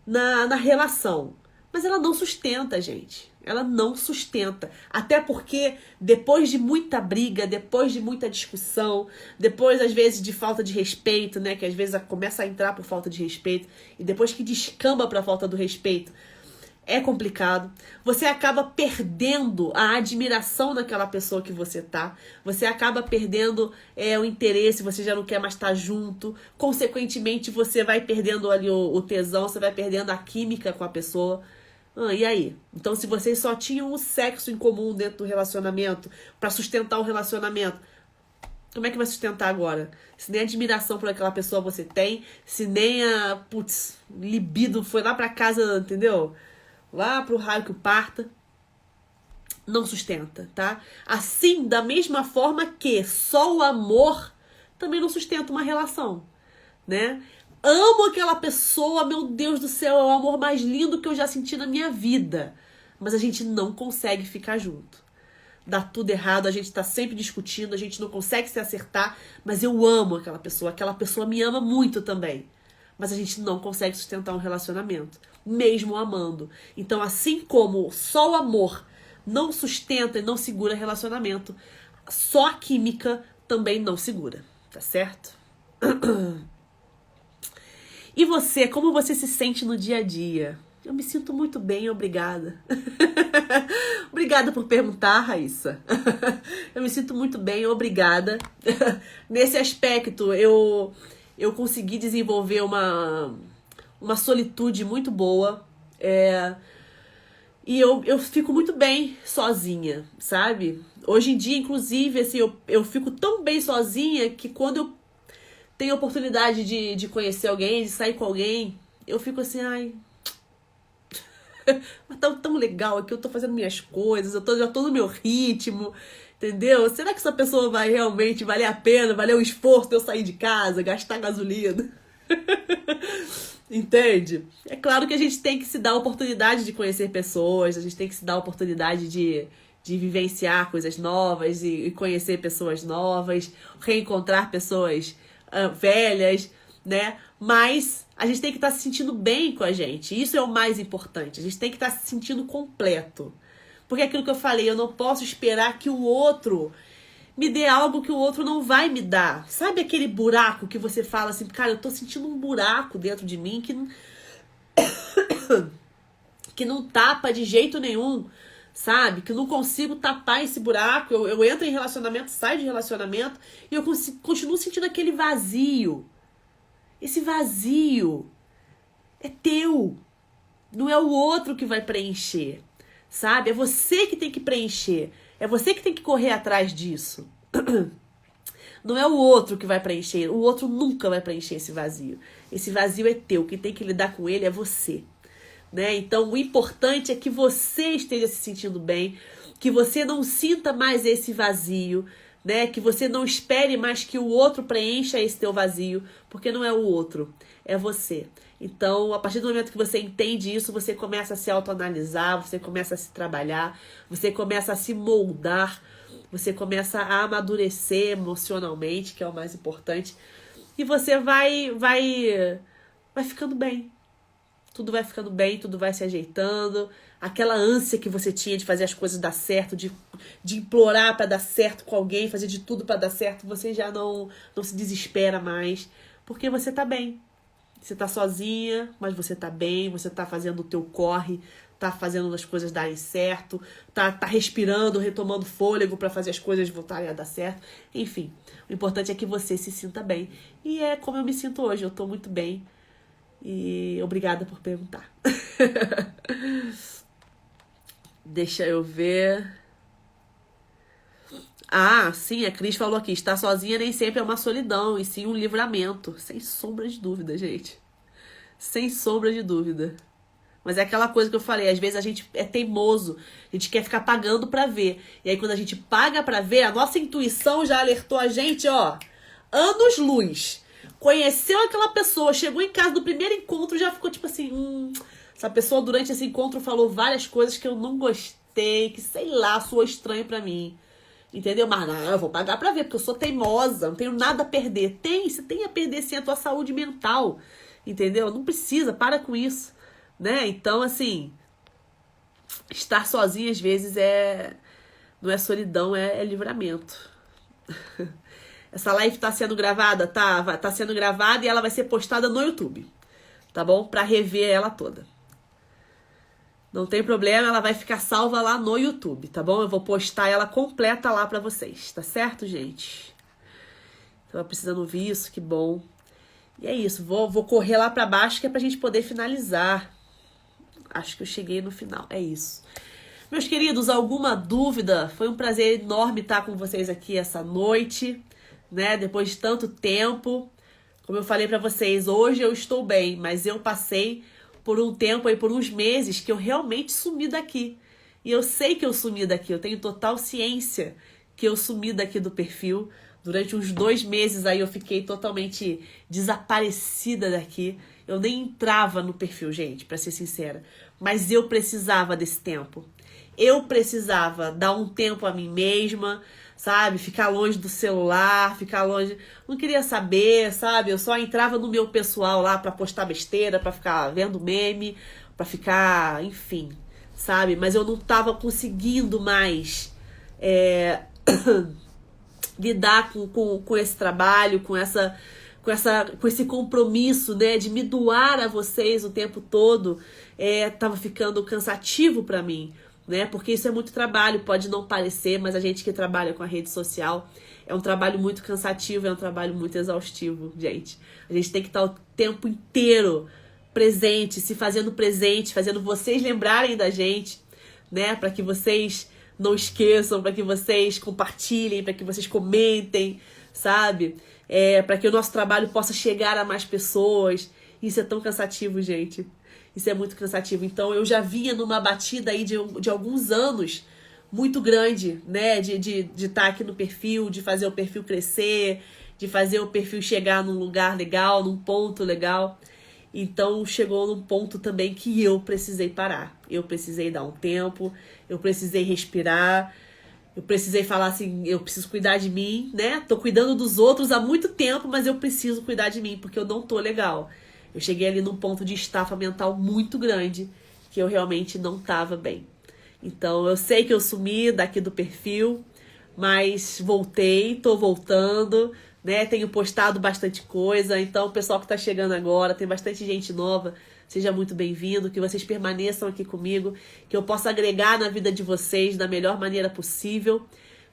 na relação. Mas ela não sustenta, gente. Ela não sustenta. Até porque depois de muita briga, depois de muita discussão, depois às vezes de falta de respeito, né, que às vezes começa a entrar por falta de respeito, e depois que descamba pra falta do respeito, é complicado. Você acaba perdendo a admiração naquela pessoa que você tá. Você acaba perdendo o interesse, você já não quer mais estar junto. Consequentemente, você vai perdendo ali o tesão, você vai perdendo a química com a pessoa. E aí? Então, se vocês só tinham o sexo em comum dentro do relacionamento, pra sustentar o relacionamento, como é que vai sustentar agora? Se nem admiração por aquela pessoa você tem, se nem a, libido foi lá pra casa, entendeu? Lá pro raio que o parta, não sustenta, tá? Assim, da mesma forma que só o amor também não sustenta uma relação, né? Amo aquela pessoa, meu Deus do céu, é o amor mais lindo que eu já senti na minha vida. Mas a gente não consegue ficar junto. Dá tudo errado, a gente tá sempre discutindo, a gente não consegue se acertar, mas eu amo aquela pessoa me ama muito também. Mas a gente não consegue sustentar um relacionamento, mesmo amando. Então, assim como só o amor não sustenta e não segura relacionamento, só a química também não segura, tá certo? E você, como você se sente no dia a dia? Eu me sinto muito bem, obrigada. Obrigada por perguntar, Raíssa. Eu me sinto muito bem, obrigada. Nesse aspecto, eu consegui desenvolver uma solitude muito boa. E eu fico muito bem sozinha, sabe? Hoje em dia, inclusive, assim, eu fico tão bem sozinha que quando eu tenho a oportunidade de conhecer alguém, de sair com alguém, eu fico assim, ai... Mas tá tão legal aqui, eu tô fazendo minhas coisas, já tô no meu ritmo, entendeu? Será que essa pessoa vai realmente valer a pena, valer o esforço de eu sair de casa, gastar gasolina? Entende? É claro que a gente tem que se dar a oportunidade de conhecer pessoas, a gente tem que se dar a oportunidade de vivenciar coisas novas e conhecer pessoas novas, reencontrar pessoas velhas, né? Mas a gente tem que estar se sentindo bem com a gente. Isso é o mais importante. A gente tem que estar se sentindo completo. Porque é aquilo que eu falei, eu não posso esperar que o outro me dê algo que o outro não vai me dar. Sabe aquele buraco que você fala assim, cara, eu tô sentindo um buraco dentro de mim que não tapa de jeito nenhum, sabe? Que eu não consigo tapar esse buraco. Eu entro em relacionamento, saio de relacionamento e eu continuo sentindo aquele vazio. Esse vazio é teu. Não é o outro que vai preencher, sabe? É você que tem que preencher. É você que tem que correr atrás disso. Não é o outro que vai preencher. O outro nunca vai preencher esse vazio. Esse vazio é teu. Quem tem que lidar com ele é você, né? Então, o importante é que você esteja se sentindo bem, que você não sinta mais esse vazio, né? Que você não espere mais que o outro preencha esse teu vazio, porque não é o outro, é você. Então, a partir do momento que você entende isso, você começa a se autoanalisar, você começa a se trabalhar, você começa a se moldar, você começa a amadurecer emocionalmente, que é o mais importante, e você vai ficando bem. Tudo vai ficando bem, tudo vai se ajeitando. Aquela ânsia que você tinha de fazer as coisas dar certo, de implorar para dar certo com alguém, fazer de tudo para dar certo, você já não se desespera mais, porque você tá bem. Você tá sozinha, mas você tá bem, você tá fazendo o teu corre, tá fazendo as coisas darem certo, tá respirando, retomando fôlego para fazer as coisas voltarem a dar certo. Enfim, o importante é que você se sinta bem. E é como eu me sinto hoje, eu tô muito bem. E obrigada por perguntar. Deixa eu ver. Ah, sim, a Cris falou aqui. Estar sozinha nem sempre é uma solidão, e sim um livramento. Sem sombra de dúvida, gente. Sem sombra de dúvida. Mas é aquela coisa que eu falei, às vezes a gente é teimoso, a gente quer ficar pagando pra ver. E aí quando a gente paga pra ver, a nossa intuição já alertou a gente, ó, anos-luz. Conheceu aquela pessoa, chegou em casa do primeiro encontro, já ficou tipo assim, essa pessoa durante esse encontro falou várias coisas que eu não gostei, que sei lá, soou estranho pra mim. Entendeu? Mas não, eu vou pagar pra ver, porque eu sou teimosa, não tenho nada a perder. Você tem a perder sim a tua saúde mental, entendeu? Não precisa, para com isso, né? Então, assim, estar sozinha às vezes não é solidão, é livramento. Essa live tá sendo gravada, tá sendo gravada e ela vai ser postada no YouTube, tá bom? Pra rever ela toda. Não tem problema, ela vai ficar salva lá no YouTube, tá bom? Eu vou postar ela completa lá pra vocês, tá certo, gente? Tava precisando ouvir isso, que bom. E é isso, vou correr lá pra baixo que é pra gente poder finalizar. Acho que eu cheguei no final, é isso. Meus queridos, alguma dúvida? Foi um prazer enorme estar com vocês aqui essa noite, né? Depois de tanto tempo. Como eu falei pra vocês, hoje eu estou bem, mas eu passei por um tempo aí, por uns meses, que eu realmente sumi daqui. E eu sei que eu sumi daqui, eu tenho total ciência que eu sumi daqui do perfil. Durante uns 2 meses aí eu fiquei totalmente desaparecida daqui. Eu nem entrava no perfil, gente, pra ser sincera. Mas eu precisava desse tempo. Eu precisava dar um tempo a mim mesma, sabe? Ficar longe do celular, ficar longe... Não queria saber, sabe? Eu só entrava no meu pessoal lá pra postar besteira, pra ficar vendo meme, pra ficar... Enfim, sabe? Mas eu não tava conseguindo mais lidar com esse trabalho, com esse compromisso, né? De me doar a vocês o tempo todo. Tava ficando cansativo pra mim. Né? Porque isso é muito trabalho, pode não parecer, mas a gente que trabalha com a rede social é um trabalho muito cansativo, é um trabalho muito exaustivo, gente. A gente tem que estar o tempo inteiro presente, se fazendo presente, fazendo vocês lembrarem da gente, né? Para que vocês não esqueçam, para que vocês compartilhem, para que vocês comentem, sabe? Para que o nosso trabalho possa chegar a mais pessoas. Isso é tão cansativo, gente. Isso é muito cansativo. Então, eu já vinha numa batida aí de alguns anos muito grande, né? De estar aqui no perfil, de fazer o perfil crescer, de fazer o perfil chegar num lugar legal, num ponto legal. Então, chegou num ponto também que eu precisei parar. Eu precisei dar um tempo, eu precisei respirar, eu precisei falar assim, eu preciso cuidar de mim, né? Tô cuidando dos outros há muito tempo, mas eu preciso cuidar de mim, porque eu não tô legal. Eu cheguei ali num ponto de estafa mental muito grande, que eu realmente não estava bem. Então, eu sei que eu sumi daqui do perfil, mas voltei, tô voltando, né? Tenho postado bastante coisa. Então, o pessoal que tá chegando agora, tem bastante gente nova, seja muito bem-vindo, que vocês permaneçam aqui comigo, que eu possa agregar na vida de vocês da melhor maneira possível.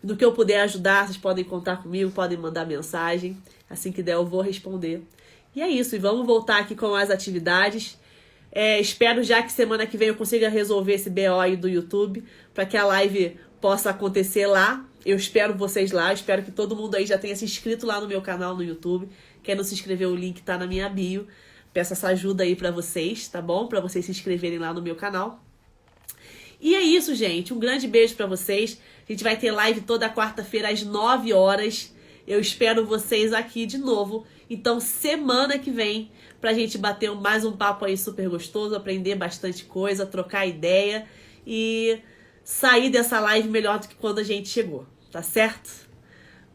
No que eu puder ajudar, vocês podem contar comigo, podem mandar mensagem. Assim que der, eu vou responder. E é isso, e vamos voltar aqui com as atividades. Espero já que semana que vem eu consiga resolver esse BO aí do YouTube, para que a live possa acontecer lá. Eu espero vocês lá, espero que todo mundo aí já tenha se inscrito lá no meu canal no YouTube. Quem não se inscreveu, o link tá na minha bio. Peço essa ajuda aí para vocês, tá bom? Para vocês se inscreverem lá no meu canal. E é isso, gente. Um grande beijo para vocês. A gente vai ter live toda quarta-feira às 9 horas. Eu espero vocês aqui de novo. Então, semana que vem, pra gente bater mais um papo aí super gostoso, aprender bastante coisa, trocar ideia e sair dessa live melhor do que quando a gente chegou, tá certo?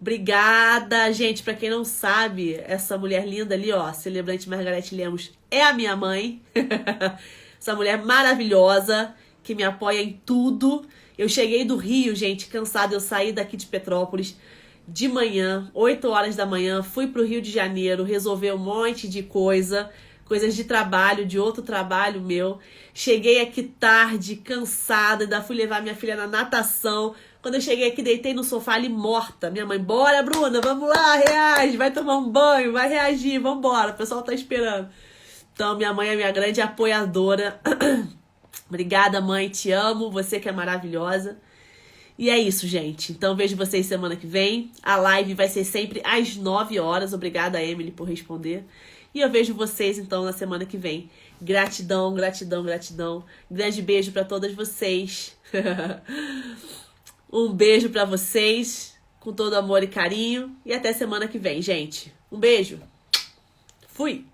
Obrigada, gente. Pra quem não sabe, essa mulher linda ali, ó, celebrante Margarete Lemos, é a minha mãe. Essa mulher maravilhosa, que me apoia em tudo. Eu cheguei do Rio, gente, cansada. Eu saí daqui de Petrópolis de manhã, 8 horas da manhã, fui pro Rio de Janeiro resolver um monte de coisas de trabalho, de outro trabalho meu. Cheguei aqui tarde, cansada, ainda fui levar minha filha na natação. Quando eu cheguei aqui, deitei no sofá ali morta. Minha mãe, bora, Bruna, vamos lá, reage, vai tomar um banho, vai reagir, vambora, o pessoal tá esperando. Então, minha mãe é minha grande apoiadora. Obrigada, mãe, te amo, você que é maravilhosa. E é isso, gente. Então, vejo vocês semana que vem. A live vai ser sempre às 9 horas. Obrigada, Emily, por responder. E eu vejo vocês, então, na semana que vem. Gratidão, gratidão, gratidão. Grande beijo para todas vocês. Um beijo para vocês, com todo amor e carinho. E até semana que vem, gente. Um beijo. Fui!